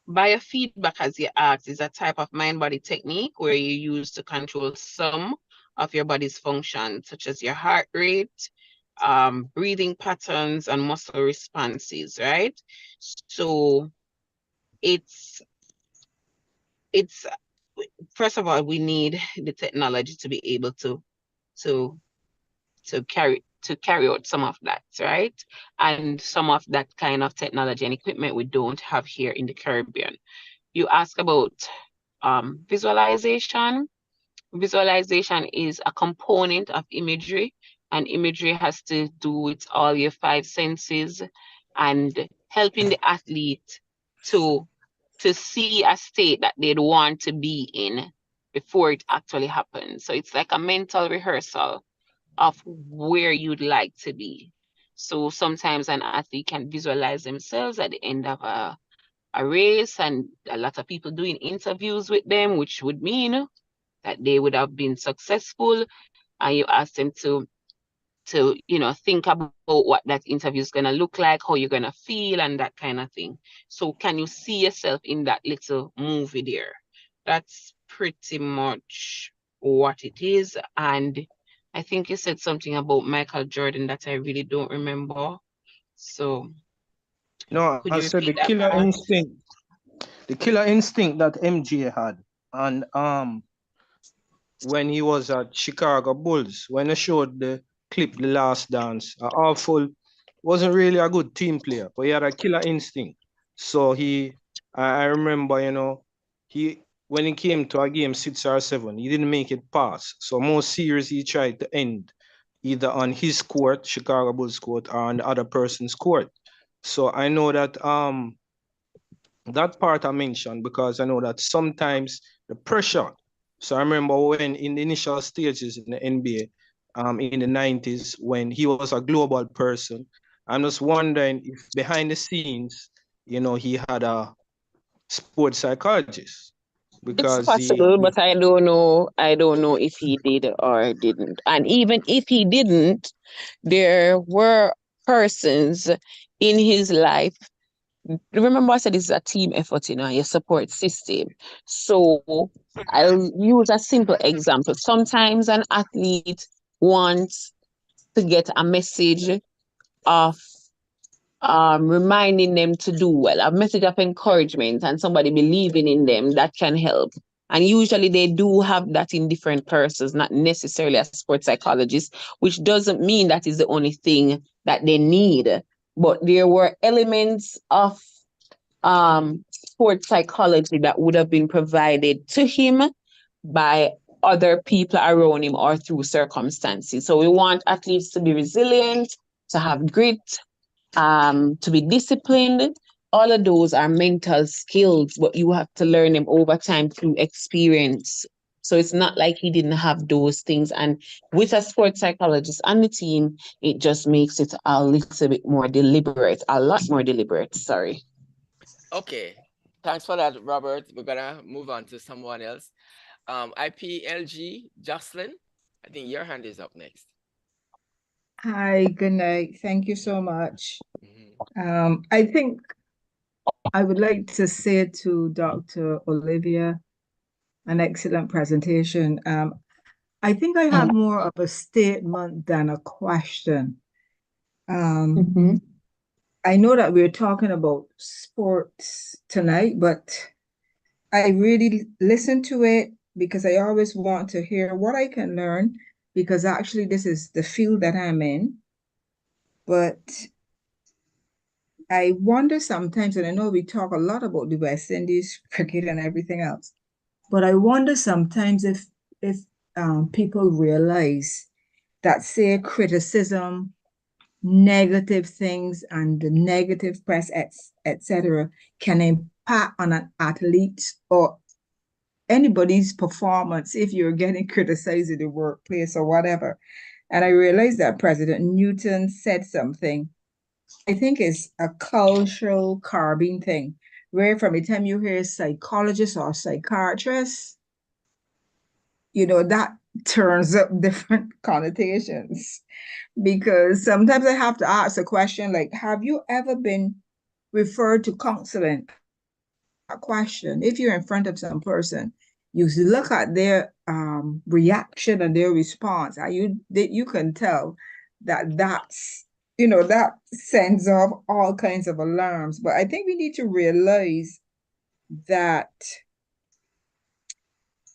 biofeedback, as you asked, is a type of mind-body technique where you use to control some of your body's functions, such as your heart rate, breathing patterns, and muscle responses, right? So it's first of all, we need the technology to be able to carry out some of that, right? And some of that kind of technology and equipment we don't have here in the Caribbean. You ask about visualization. Visualization is a component of imagery, and imagery has to do with all your 5 senses and helping the athlete to see a state that they'd want to be in before it actually happens. So it's like a mental rehearsal of where you'd like to be. So sometimes an athlete can visualize themselves at the end of a race, and a lot of people doing interviews with them, which would mean that they would have been successful, and you ask them to think about what that interview is going to look like, how you're going to feel, and that kind of thing. So can you see yourself in that little movie there? That's pretty much what it is. And I think you said something about Michael Jordan that I really don't remember. So No, could I you said the repeat that killer part? instinct, that MJ had, and when he was at Chicago Bulls, when they showed the clip, The Last Dance, awful, wasn't really a good team player, but he had a killer instinct. So I remember, when he came to a game 6 or 7, he didn't make it past. So most series he tried to end either on his court, Chicago Bulls court, or on the other person's court. So I know that that part I mentioned because I know that sometimes the pressure. So I remember when in the initial stages in the NBA, in the 90s, when he was a global person, I'm just wondering if behind the scenes, he had a sports psychologist It's because possible, but I don't know. I don't know if he did or didn't. And even if he didn't, there were persons in his life. Remember, I said it's a team effort, your support system. So I'll use a simple example. Sometimes an athlete wants to get a message of reminding them to do well, a message of encouragement and somebody believing in them that can help. And usually they do have that in different persons, not necessarily a sports psychologist, which doesn't mean that is the only thing that they need. But there were elements of sports psychology that would have been provided to him by other people around him or through circumstances. So we want athletes to be resilient, to have grit, to be disciplined. All of those are mental skills, but you have to learn them over time through experience. So it's not like he didn't have those things. And with a sports psychologist on the team, it just makes it a little bit more deliberate, a lot more deliberate, sorry. Okay. Thanks for that, Robert. We're gonna move on to someone else. IPLG, Jocelyn, I think your hand is up next. Hi, good night. Thank you so much. Mhm. I think I would like to say to Dr. Olivia, an excellent presentation. I think I have more of a statement than a question. I know that we're talking about sports tonight, but I really listen to it because I always want to hear what I can learn, because actually this is the field that I'm in. But I wonder sometimes, and I know we talk a lot about the West Indies cricket and everything else, but I wonder sometimes if people realize that, say, criticism, negative things, and the negative press, etc., can impact on an athlete or anybody's performance if you're getting criticized in the workplace or whatever. And I realized that President Newton said something, I think it's a cultural carbine thing, where from the time you hear psychologist or psychiatrist, that turns up different connotations. Because sometimes I have to ask a question like, have you ever been referred to counseling? That question, if you're in front of some person, you look at their reaction and their response, you can tell that's that sends off all kinds of alarms. But I think we need to realize that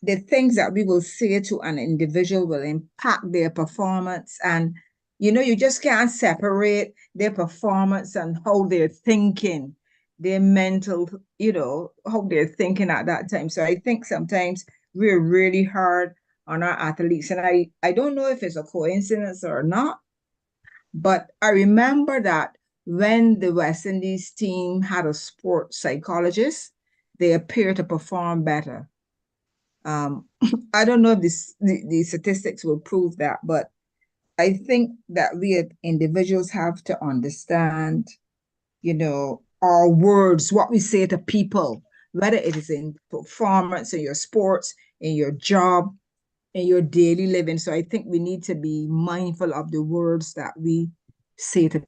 the things that we will say to an individual will impact their performance. And, you just can't separate their performance and how they're thinking, their mental, how they're thinking at that time. So I think sometimes we're really hard on our athletes. And I don't know if it's a coincidence or not, but I remember that when the West Indies team had a sports psychologist, they appeared to perform better. I don't know if the statistics will prove that, but I think that we as individuals have to understand, our words, what we say to people, whether it is in performance, in your sports, in your job, in your daily living. So I think we need to be mindful of the words that we say to.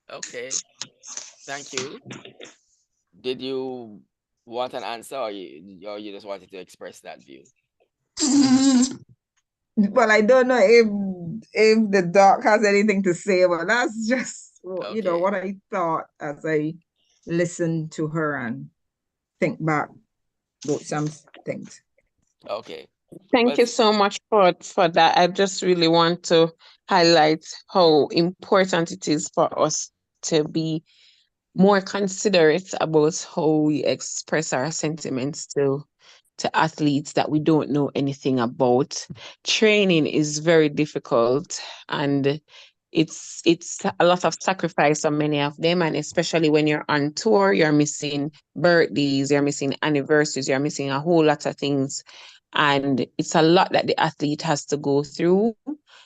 Okay, thank you. Did you want an answer, or you just wanted to express that view? Well, I don't know if the doc has anything to say, but that's just Okay. what I thought as I listened to her and think back about some things. Okay. Thank you so much for that. I just really want to highlight how important it is for us to be more considerate about how we express our sentiments to athletes that we don't know anything about. Training is very difficult, and it's a lot of sacrifice on many of them, and especially when you're on tour, you're missing birthdays, you're missing anniversaries, you're missing a whole lot of things, and it's a lot that the athlete has to go through.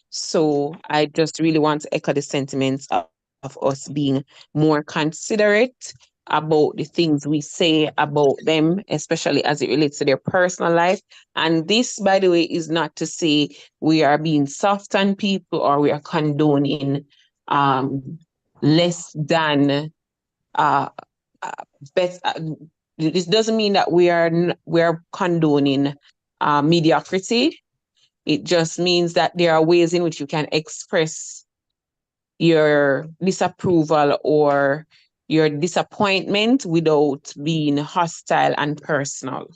So I just really want to echo the sentiments of us being more considerate about the things we say about them, especially as it relates to their personal life. And this, by the way, is not to say we are being soft on people or we are condoning less than this doesn't mean that we are condoning mediocrity. It just means that there are ways in which you can express your disapproval or your disappointment without being hostile and personal.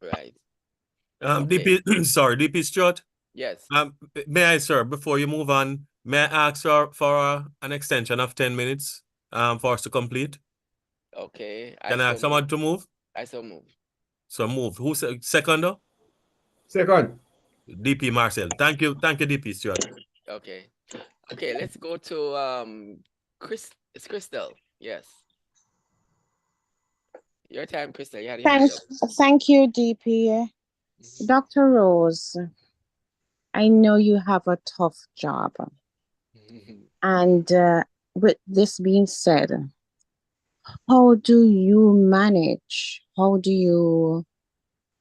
Right. DP, sorry, DP Stewart. Yes. May I, sir, before you move on, may I ask for an extension of 10 minutes for us to complete? Okay. Can I ask someone to move? I so move. So move. Who's second? Second. DP Marcel. Thank you, DP Stewart. Okay. Okay, let's go to it's Crystal. Yes. Your time, Crystal. You had your hand up. Thank you, DP. Dr. Rose, I know you have a tough job. And with this being said, how do you manage? How do you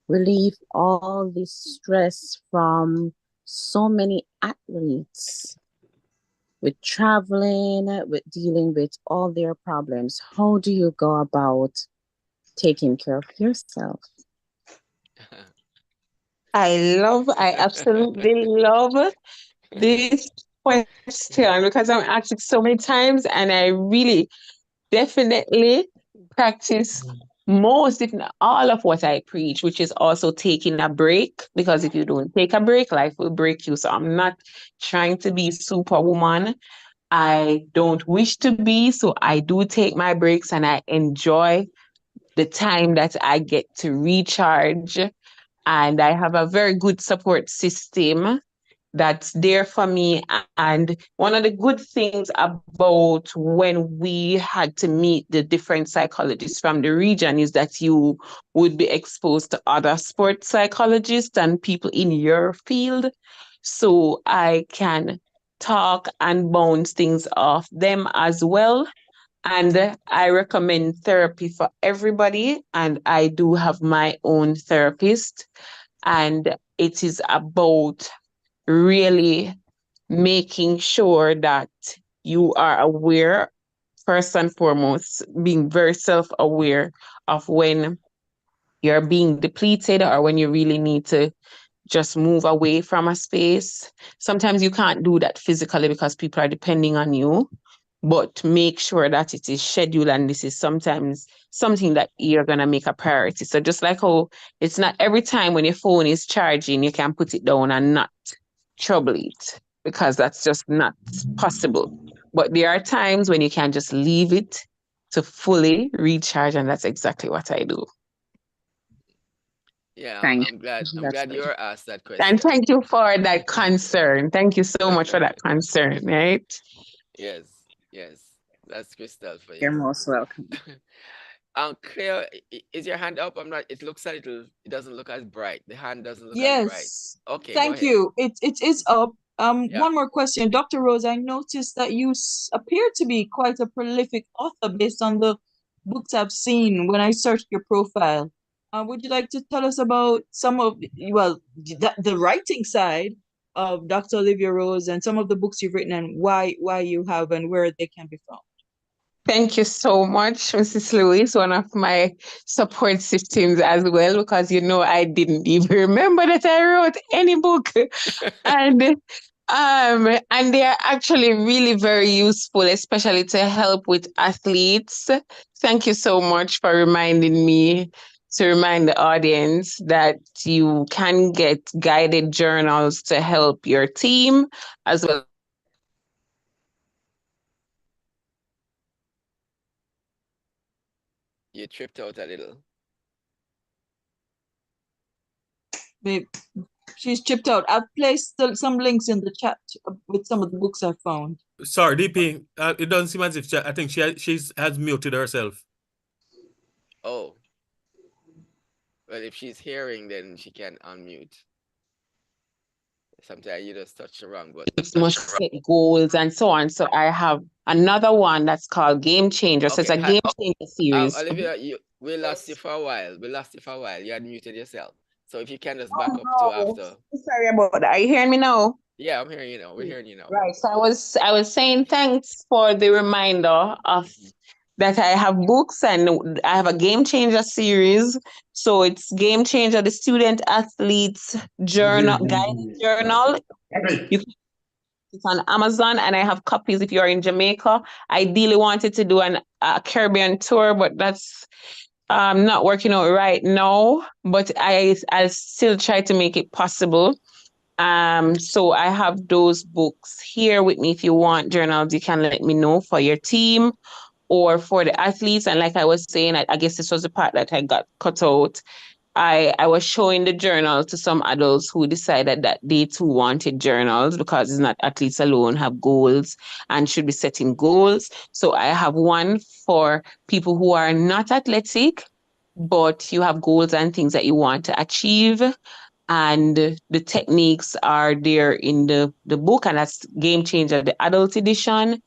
relieve all this stress from so many athletes with traveling, with dealing with all their problems? How do you go about taking care of yourself? I absolutely love this question because I'm asked it so many times, and I really definitely practice most, if not all, of what I preach, which is also taking a break. Because if you don't take a break, life will break you. So I'm not trying to be superwoman. I don't wish to be. So I do take my breaks and I enjoy the time that I get to recharge. And I have a very good support system that's there for me. And one of the good things about when we had to meet the different psychologists from the region is that you would be exposed to other sports psychologists and people in your field. So I can talk and bounce things off them as well. And I recommend therapy for everybody. And I do have my own therapist. And it is about really making sure that you are aware, first and foremost, being very self-aware of when you're being depleted or when you really need to just move away from a space. Sometimes you can't do that physically because people are depending on you, but make sure that it is scheduled and this is sometimes something that you're going to make a priority. So just like how it's not every time when your phone is charging, you can put it down and not trouble it, because that's just not possible. But there are times when you can just leave it to fully recharge, and that's exactly what I do. Yeah, Thank I'm glad That's you good. were asked that And question. thank you for that concern. Thank you so much for that concern, right? Yes, yes. That's crystal for You're you. most welcome. Claire, is your hand up? I'm not, it looks a little, it doesn't look as bright. The hand doesn't look as bright. Yes, Okay, go thank ahead. you. It is up. Yeah. One more question, Dr. Rose. I noticed that you appear to be quite a prolific author based on the books I've seen when I searched your profile. Would you like to tell us about some of, well, the writing side of Dr. Olivia Rose and some of the books you've written and why you have and where they can be found? Thank you so much, Mrs. Lewis, one of my support systems as well, because I didn't even remember that I wrote any book. And and they are actually really very useful, especially to help with athletes. Thank you so much for reminding me to remind the audience that you can get guided journals to help your team as well as You tripped out a little. Babe, she's chipped out. I've placed some links in the chat with some of the books I found. Sorry, DP. It doesn't seem as if I think she has muted herself. Oh. Well, if she's hearing, then she can unmute. Sometimes you just touch the wrong button. must set goals and so on. So I have another one that's called Game Changer. So it's a Game Changer series. Olivia, we lost you for a while. You had muted yourself. So if you can just back Oh, up to no. after. Sorry about that. Are you hearing me now? Yeah, I'm hearing you now. We're hearing you now. Right. So I was saying thanks for the reminder of that I have books and I have a Game Changer series. So it's Game Changer, the Student Athletes Journal, Guided Journal. You can It's on Amazon, and I have copies if you're in Jamaica. I ideally wanted to do a Caribbean tour, but that's not working out right now. But I'll still try to make it possible. So I have those books here with me. If you want journals, you can let me know for your team or for the athletes. And like I was saying, I guess this was the part that I got cut out. I was showing the journal to some adults who decided that they too wanted journals, because it's not athletes alone have goals and should be setting goals. So I have one for people who are not athletic, but you have goals and things that you want to achieve. And the techniques are there in the book, and that's Game Changer, the adult edition.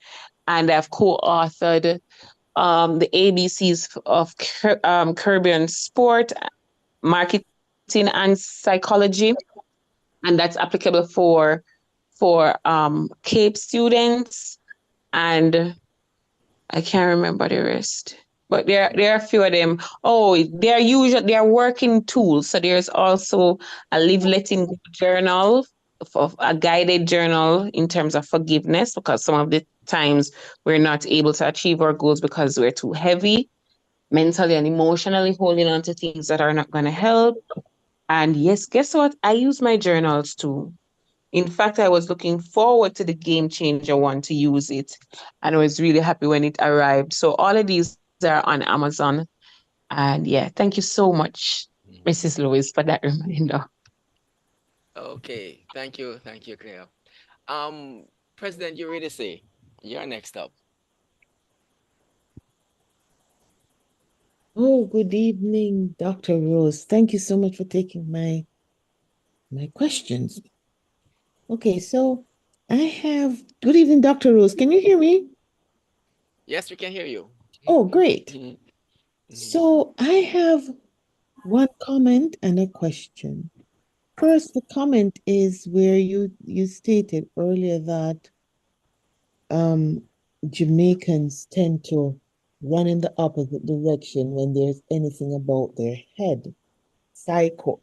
And I've co-authored the ABCs of Caribbean sport, marketing, and psychology, and that's applicable for CAPE students. And I can't remember the rest, but there are a few of them. Oh, they are working tools. So there's also a Live Letting Go journal of a guided journal in terms of forgiveness, because some of the times we're not able to achieve our goals because we're too heavy mentally and emotionally, holding on to things that are not going to help. And yes, guess what? I use my journals too. In fact, I was looking forward to the Game Changer one to use it, and I was really happy when it arrived. So all of these are on Amazon. And yeah, thank you so much, Mrs. Lewis, for that reminder. Okay, thank you, Claire. President Eurydice, you're next up. Oh, good evening, Dr. Rose. Thank you so much for taking my questions. Okay, so I have good evening, Dr. Rose. Can you hear me? Yes, we can hear you. Oh, great. So I have one comment and a question. First, the comment is where you stated earlier that Jamaicans tend to run in the opposite direction when there's anything about their head. Psychology,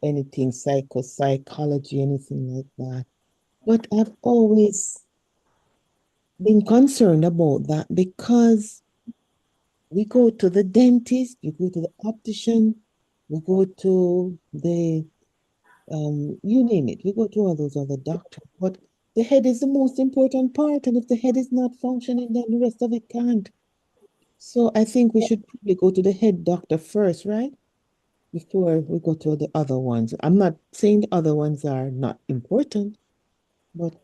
anything like that. But I've always been concerned about that because we go to the dentist, we go to the optician, we go to the you name it, we go to all those other doctors. But the head is the most important part, and if the head is not functioning, then the rest of it can't. So I think we should probably go to the head doctor first, right? Before we go to the other ones. I'm not saying the other ones are not important, but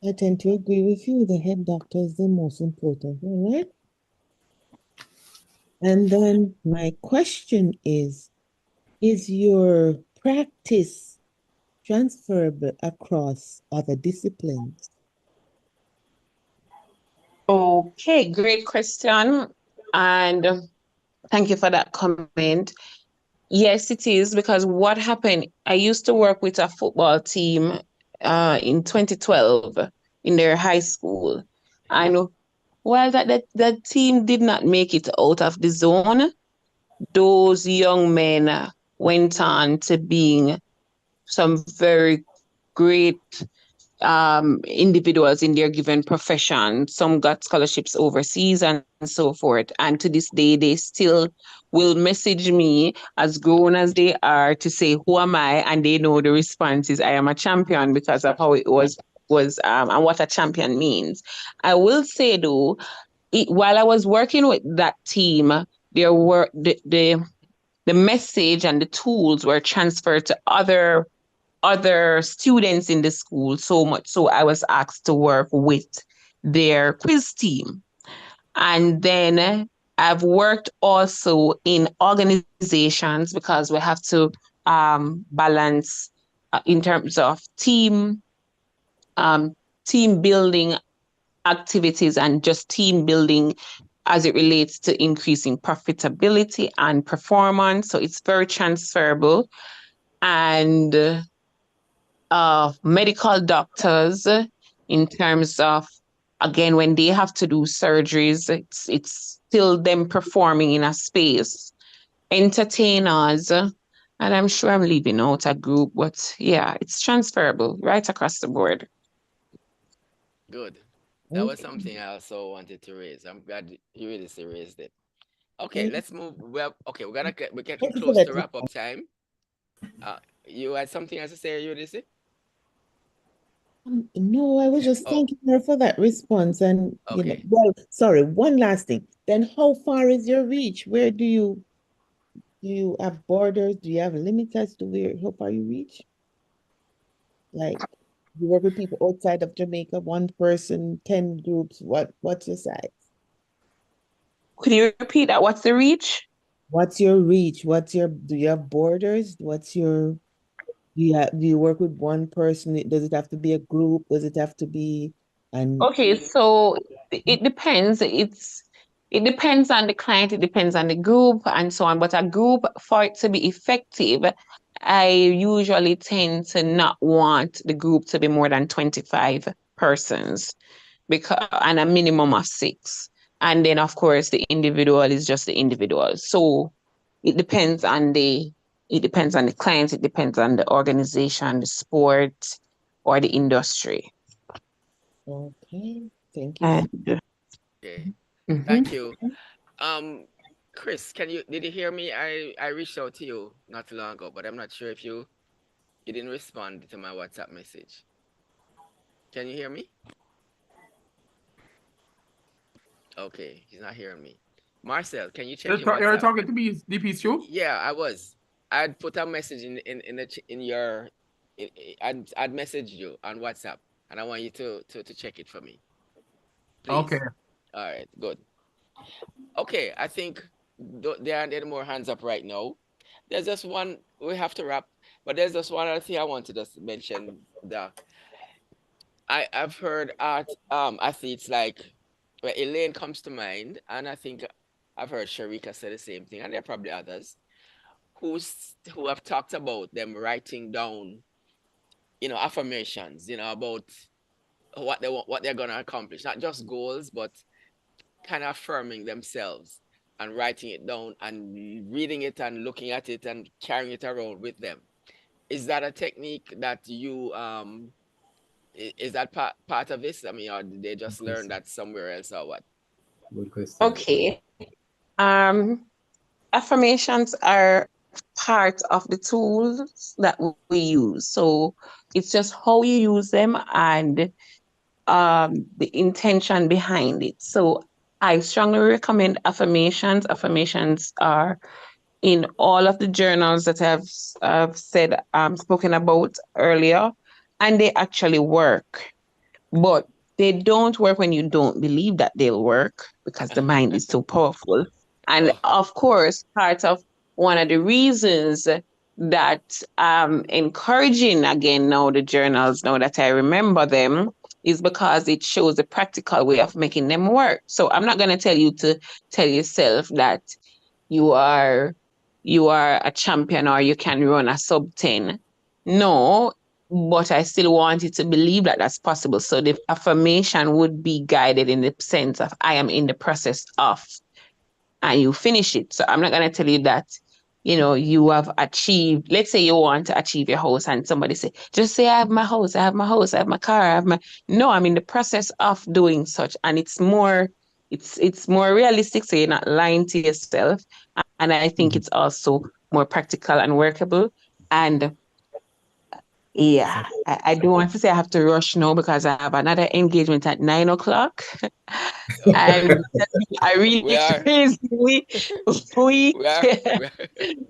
I tend to agree with you. The head doctor is the most important, all right? And then my question is your practice transferable across other disciplines? Okay, great question. And thank you for that comment. Yes, it is, because what happened, I used to work with a football team in 2012 in their high school. And while that team did not make it out of the zone, those young men went on to being some very great individuals in their given profession. Some got scholarships overseas and so forth. And to this day, they still will message me, as grown as they are, to say, who am I? And they know the response is, I am a champion, because of how it was and what a champion means. I will say though, while I was working with that team, there were the message and the tools were transferred to other students in the school, so much so I was asked to work with their quiz team. And then I've worked also in organizations, because we have to balance in terms of team building activities and just team building as it relates to increasing profitability and performance. So it's very transferable. And medical doctors, in terms of, again, when they have to do surgeries, it's still them performing in a space. Entertainers, and I'm sure I'm leaving out a group, but yeah, it's transferable right across the board. Good. That was something I also wanted to raise. I'm glad you really raised it. Okay, let's move. Well, okay, we're getting close to wrap up time. You had something else to say, Eurydice? No, I was just thanking her for that response. And, well, sorry, one last thing. Then how far is your reach? Where do you have borders? Do you have limits as to how far you reach? Like, you work with people outside of Jamaica, one person, 10 groups. What's your size? Could you repeat that? What's the reach? What's your reach? Do you have borders? Do you work with one person? Does it have to be a group? Does it have to be Okay, so it depends. It depends on the client, it depends on the group and so on. But a group, for it to be effective, I usually tend to not want the group to be more than 25 persons, and a minimum of 6. And then of course the individual is just the individual. So it depends on the client, it depends on the organization, the sport, or the industry. Okay. Thank you. And Okay. mhm. Thank you. Chris, did you hear me? I reached out to you not too long ago, but I'm not sure if you didn't respond to my WhatsApp message. Can you hear me? Okay, he's not hearing me. Marcel, can you check your You're WhatsApp? talking to me, DP too? Yeah, I was. I'd put a message I'd messaged you on WhatsApp, and I want you to check it for me, please. Okay. All right, good. Okay, I think there aren't any more hands up right now. There's just one we have to wrap, but there's just one other thing I want to just mention. I've heard athletes like, well, Elaine comes to mind, and I think I've heard Sharika say the same thing, and there are probably others who have talked about them writing down, affirmations, about what they're gonna accomplish, not just goals, but kind of affirming themselves and writing it down and reading it and looking at it and carrying it around with them. Is that a technique that you is that part of this? I mean, or did they just learn that somewhere else or what? Good question. Okay. Affirmations are part of the tools that we use. So it's just how you use them and the intention behind it. So I strongly recommend affirmations. Affirmations are in all of the journals that I've said spoken about earlier, and they actually work. But they don't work when you don't believe that they'll work because the mind is so powerful. And of course, part of one of the reasons that encouraging again now the journals, now that I remember them, is because it shows a practical way of making them work. So I'm not going to tell you to tell yourself that you are a champion or you can run a sub 10. No, but I still want you to believe that that's possible. So the affirmation would be guided in the sense of I am in the process of, and you finish it. So I'm not going to tell you that, you have achieved, let's say you want to achieve your house and somebody say, just say, I have my house, I have my house, I have my car, I have my, no, I'm in the process of doing such. And it's more realistic. So you're not lying to yourself. And I think it's also more practical and workable. And yeah, I don't want to say I have to rush now because I have another engagement at 9 o'clock. And I really We are crazy week. we are Right.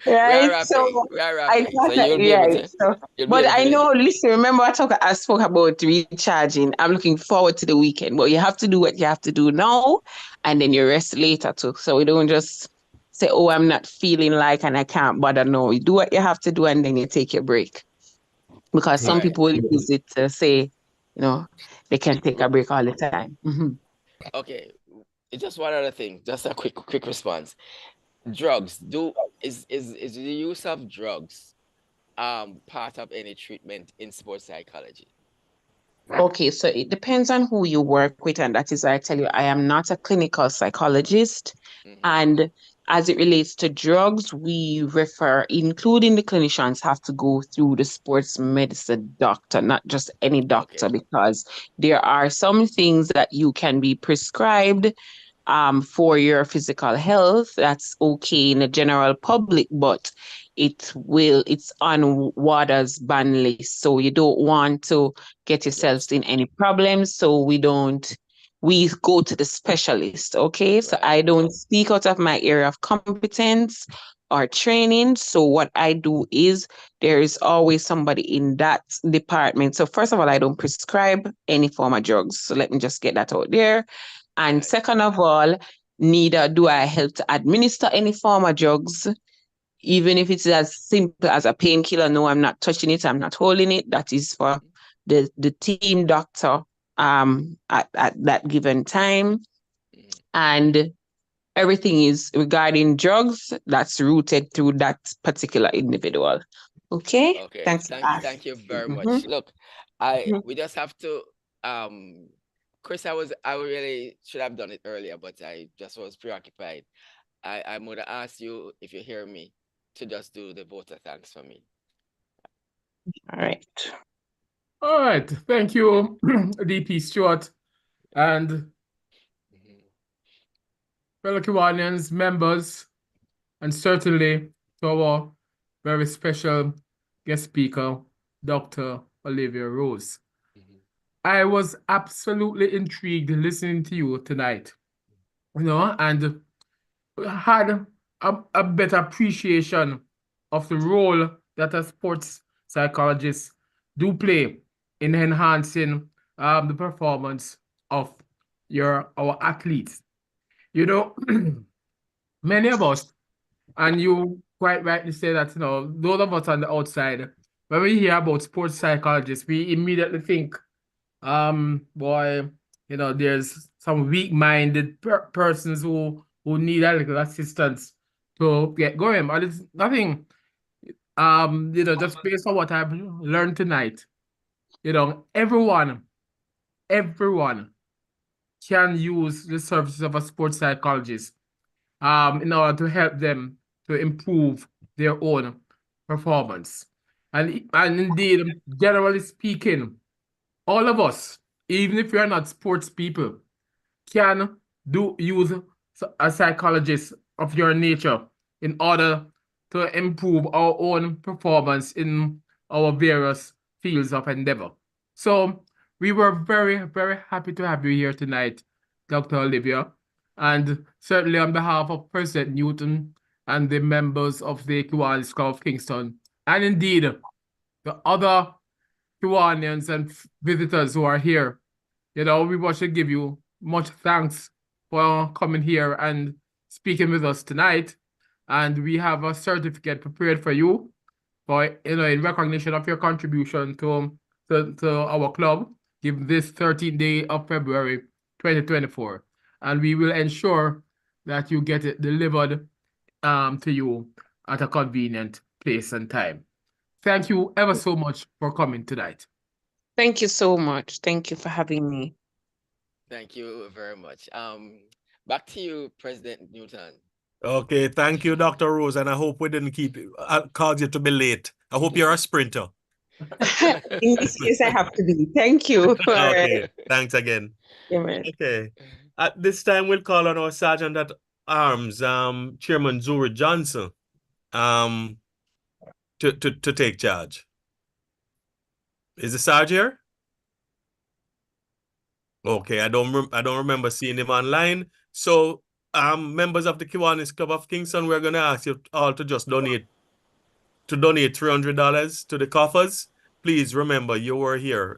So I wrapping. So thought that, right. So, you'll be but able I to know, listen, remember I spoke about recharging. I'm looking forward to the weekend. But you have to do what you have to do now, and then you rest later too. So we don't just say, oh, I'm not feeling like and I can't bother. No, you do what you have to do and then you take your break. Because some Right. people will use it to say, they can take a break all the time. Okay. It's just one other thing, just a quick response. Drugs. Is the use of drugs part of any treatment in sports psychology? Okay, so it depends on who you work with, and that is why I tell you I am not a clinical psychologist. And as it relates to drugs, we refer, including the clinicians, have to go through the sports medicine doctor, not just any doctor, because there are some things that you can be prescribed for your physical health. That's okay in the general public, but it's on WADA's ban list. So you don't want to get yourselves in any problems. So we go to the specialist. Okay. So I don't speak out of my area of competence or training. So what I do is there is always somebody in that department. So first of all, I don't prescribe any form of drugs. So let me just get that out there. And second of all, neither do I help to administer any form of drugs, even if it's as simple as a painkiller. No, I'm not touching it. I'm not holding it. That is for the team doctor at that given time. And everything is regarding drugs that's rooted through that particular individual. Okay. Okay. Thanks. Thank you very much. Look, we just have to Chris, I really should have done it earlier, but I just was preoccupied. I'm gonna ask you, if you hear me, to just do the vote of thanks for me. All right. All right. Thank you, DP Stewart, and fellow Kiwanians, members, and certainly to our very special guest speaker, Dr. Olivia Rose. I was absolutely intrigued listening to you tonight, and had a better appreciation of the role that a sports psychologist do play in enhancing the performance of our athletes. Many of us, and you quite rightly say that, those of us on the outside, when we hear about sports psychologists, we immediately think, boy, there's some weak-minded persons who need a little assistance to get going. But it's nothing, just based on what I've learned tonight, everyone can use the services of a sports psychologist in order to help them to improve their own performance. And indeed, generally speaking, all of us, even if we are not sports people, can use a psychologist of your nature in order to improve our own performance in our various fields of endeavor. So we were very, very happy to have you here tonight, Dr. Olivia. And certainly on behalf of President Newton and the members of the Kiwanis Club of Kingston, and indeed the other Kiwanians and visitors who are here, we want to give you much thanks for coming here and speaking with us tonight. And we have a certificate prepared for you for, in recognition of your contribution to our club, given this 13th day of February 2024. And we will ensure that you get it delivered to you at a convenient place and time. Thank you ever so much for coming tonight. Thank you so much. Thank you for having me. Thank you very much. Back to you, President Newton. Okay, thank you, Dr. Rose, and I hope we didn't cause you to be late. I hope you're a sprinter. In this case, I have to be. Thank you. Okay, thanks again. Amen. Okay, at this time, we'll call on our Sergeant at Arms, Chairman Zuri Johnson, to take charge. Is the Sergeant here? Okay, I don't remember seeing him online. So, members of the Kiwanis Club of Kingston, we're going to ask you all to just donate $300 to the coffers. Please remember you were here.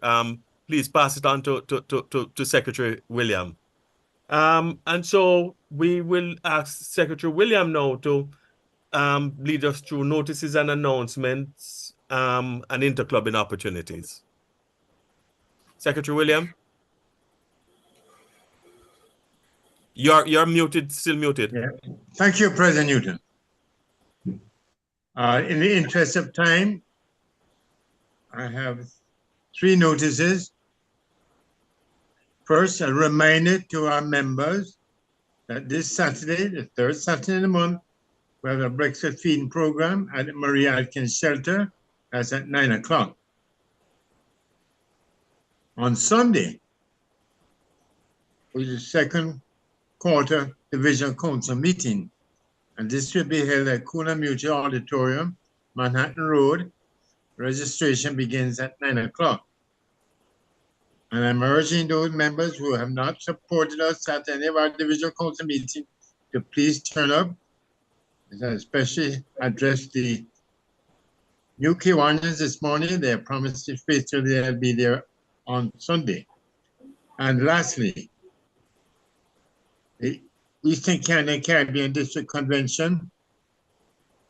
Please pass it on to Secretary William. And so we will ask Secretary William now to lead us through notices and announcements and interclubbing opportunities. Secretary William? You're muted, still muted. Yeah. Thank you, President Newton. In the interest of time, I have 3 notices. First, a reminder to our members that this Saturday, the 3rd Saturday in the month, we have a breakfast feeding program at the Marie Atkins Shelter. That's at 9 o'clock. On Sunday, which is the 2nd quarter Division Council meeting, and this will be held at Kuna Mutual Auditorium, Manhattan Road. Registration begins at 9 o'clock. And I'm urging those members who have not supported us at any of our Division Council meetings to please turn up. I especially address the new Kiwanians this morning. They have promised to faithfully they'll be there on Sunday. And lastly, the Eastern Canada Caribbean District Convention.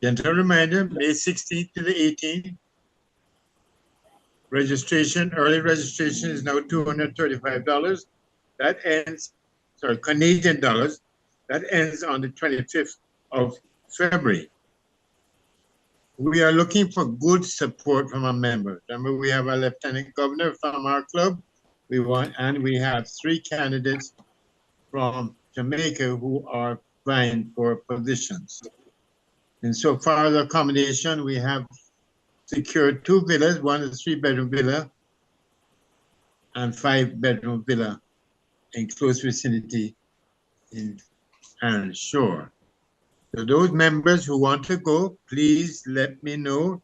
Gentle reminder, May 16th to the 18th. Early registration is now $235. That ends, Canadian dollars. That ends on the 25th of February. We are looking for good support from our members. Remember, we have a lieutenant governor from our club. We have 3 candidates from Jamaica who are vying for positions. And so far as accommodation, we have secured 2 villas, one is a 3-bedroom villa and 5-bedroom villa in close vicinity in Iron Shore. So those members who want to go, please let me know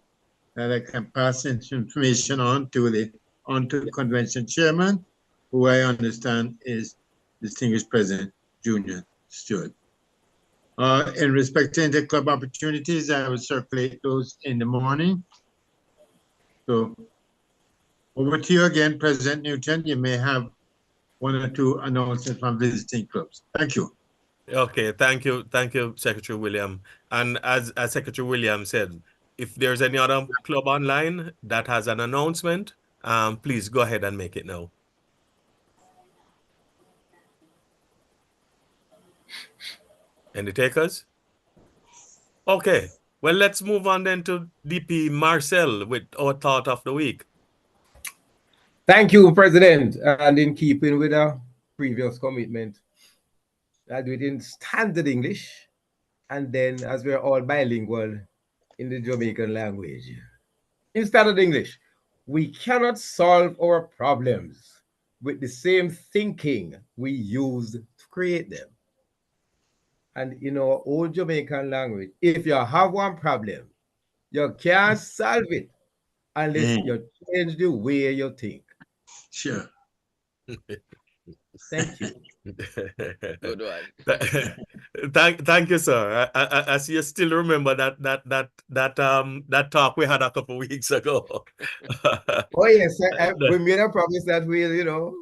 that I can pass this information on to the convention chairman, who I understand is distinguished President Junior Stewart. In respect to interclub opportunities, I will circulate those in the morning. So over to you again, President Newton. You may have one or two announcements from visiting clubs. Thank you. Okay, thank you, Secretary William. And as Secretary William said, if there's any other club online that has an announcement, please go ahead and make it now. Any takers? Okay, well, let's move on then to DP Marcel with our thought of the week. Thank you, President. And in keeping with our previous commitment, I do it in standard English, and then as we're all bilingual in the Jamaican language. In standard English, we cannot solve our problems with the same thinking we used to create them. And in our old Jamaican language, if you have one problem, you can't solve it unless you change the way you think. Sure. Thank you. Good one. Thank you, sir. I see you still remember that talk we had a couple of weeks ago. Oh yes, we made a promise that we'll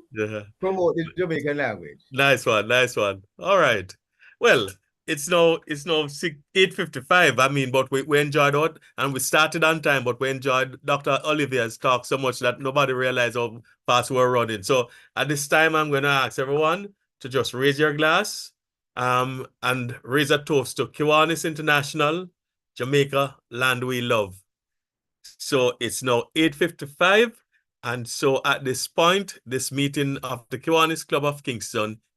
promote the Jamaican language. Nice one, nice one. All right. Well, it's now 8:55. I mean, but we enjoyed it, and we started on time, but we enjoyed Dr. Olivia's talk so much that nobody realized how fast we were running. So at this time, I'm going to ask everyone to just raise your glass and raise a toast to Kiwanis International, Jamaica, land we love. So it's now 8:55. And so at this point, this meeting of the Kiwanis Club of Kingston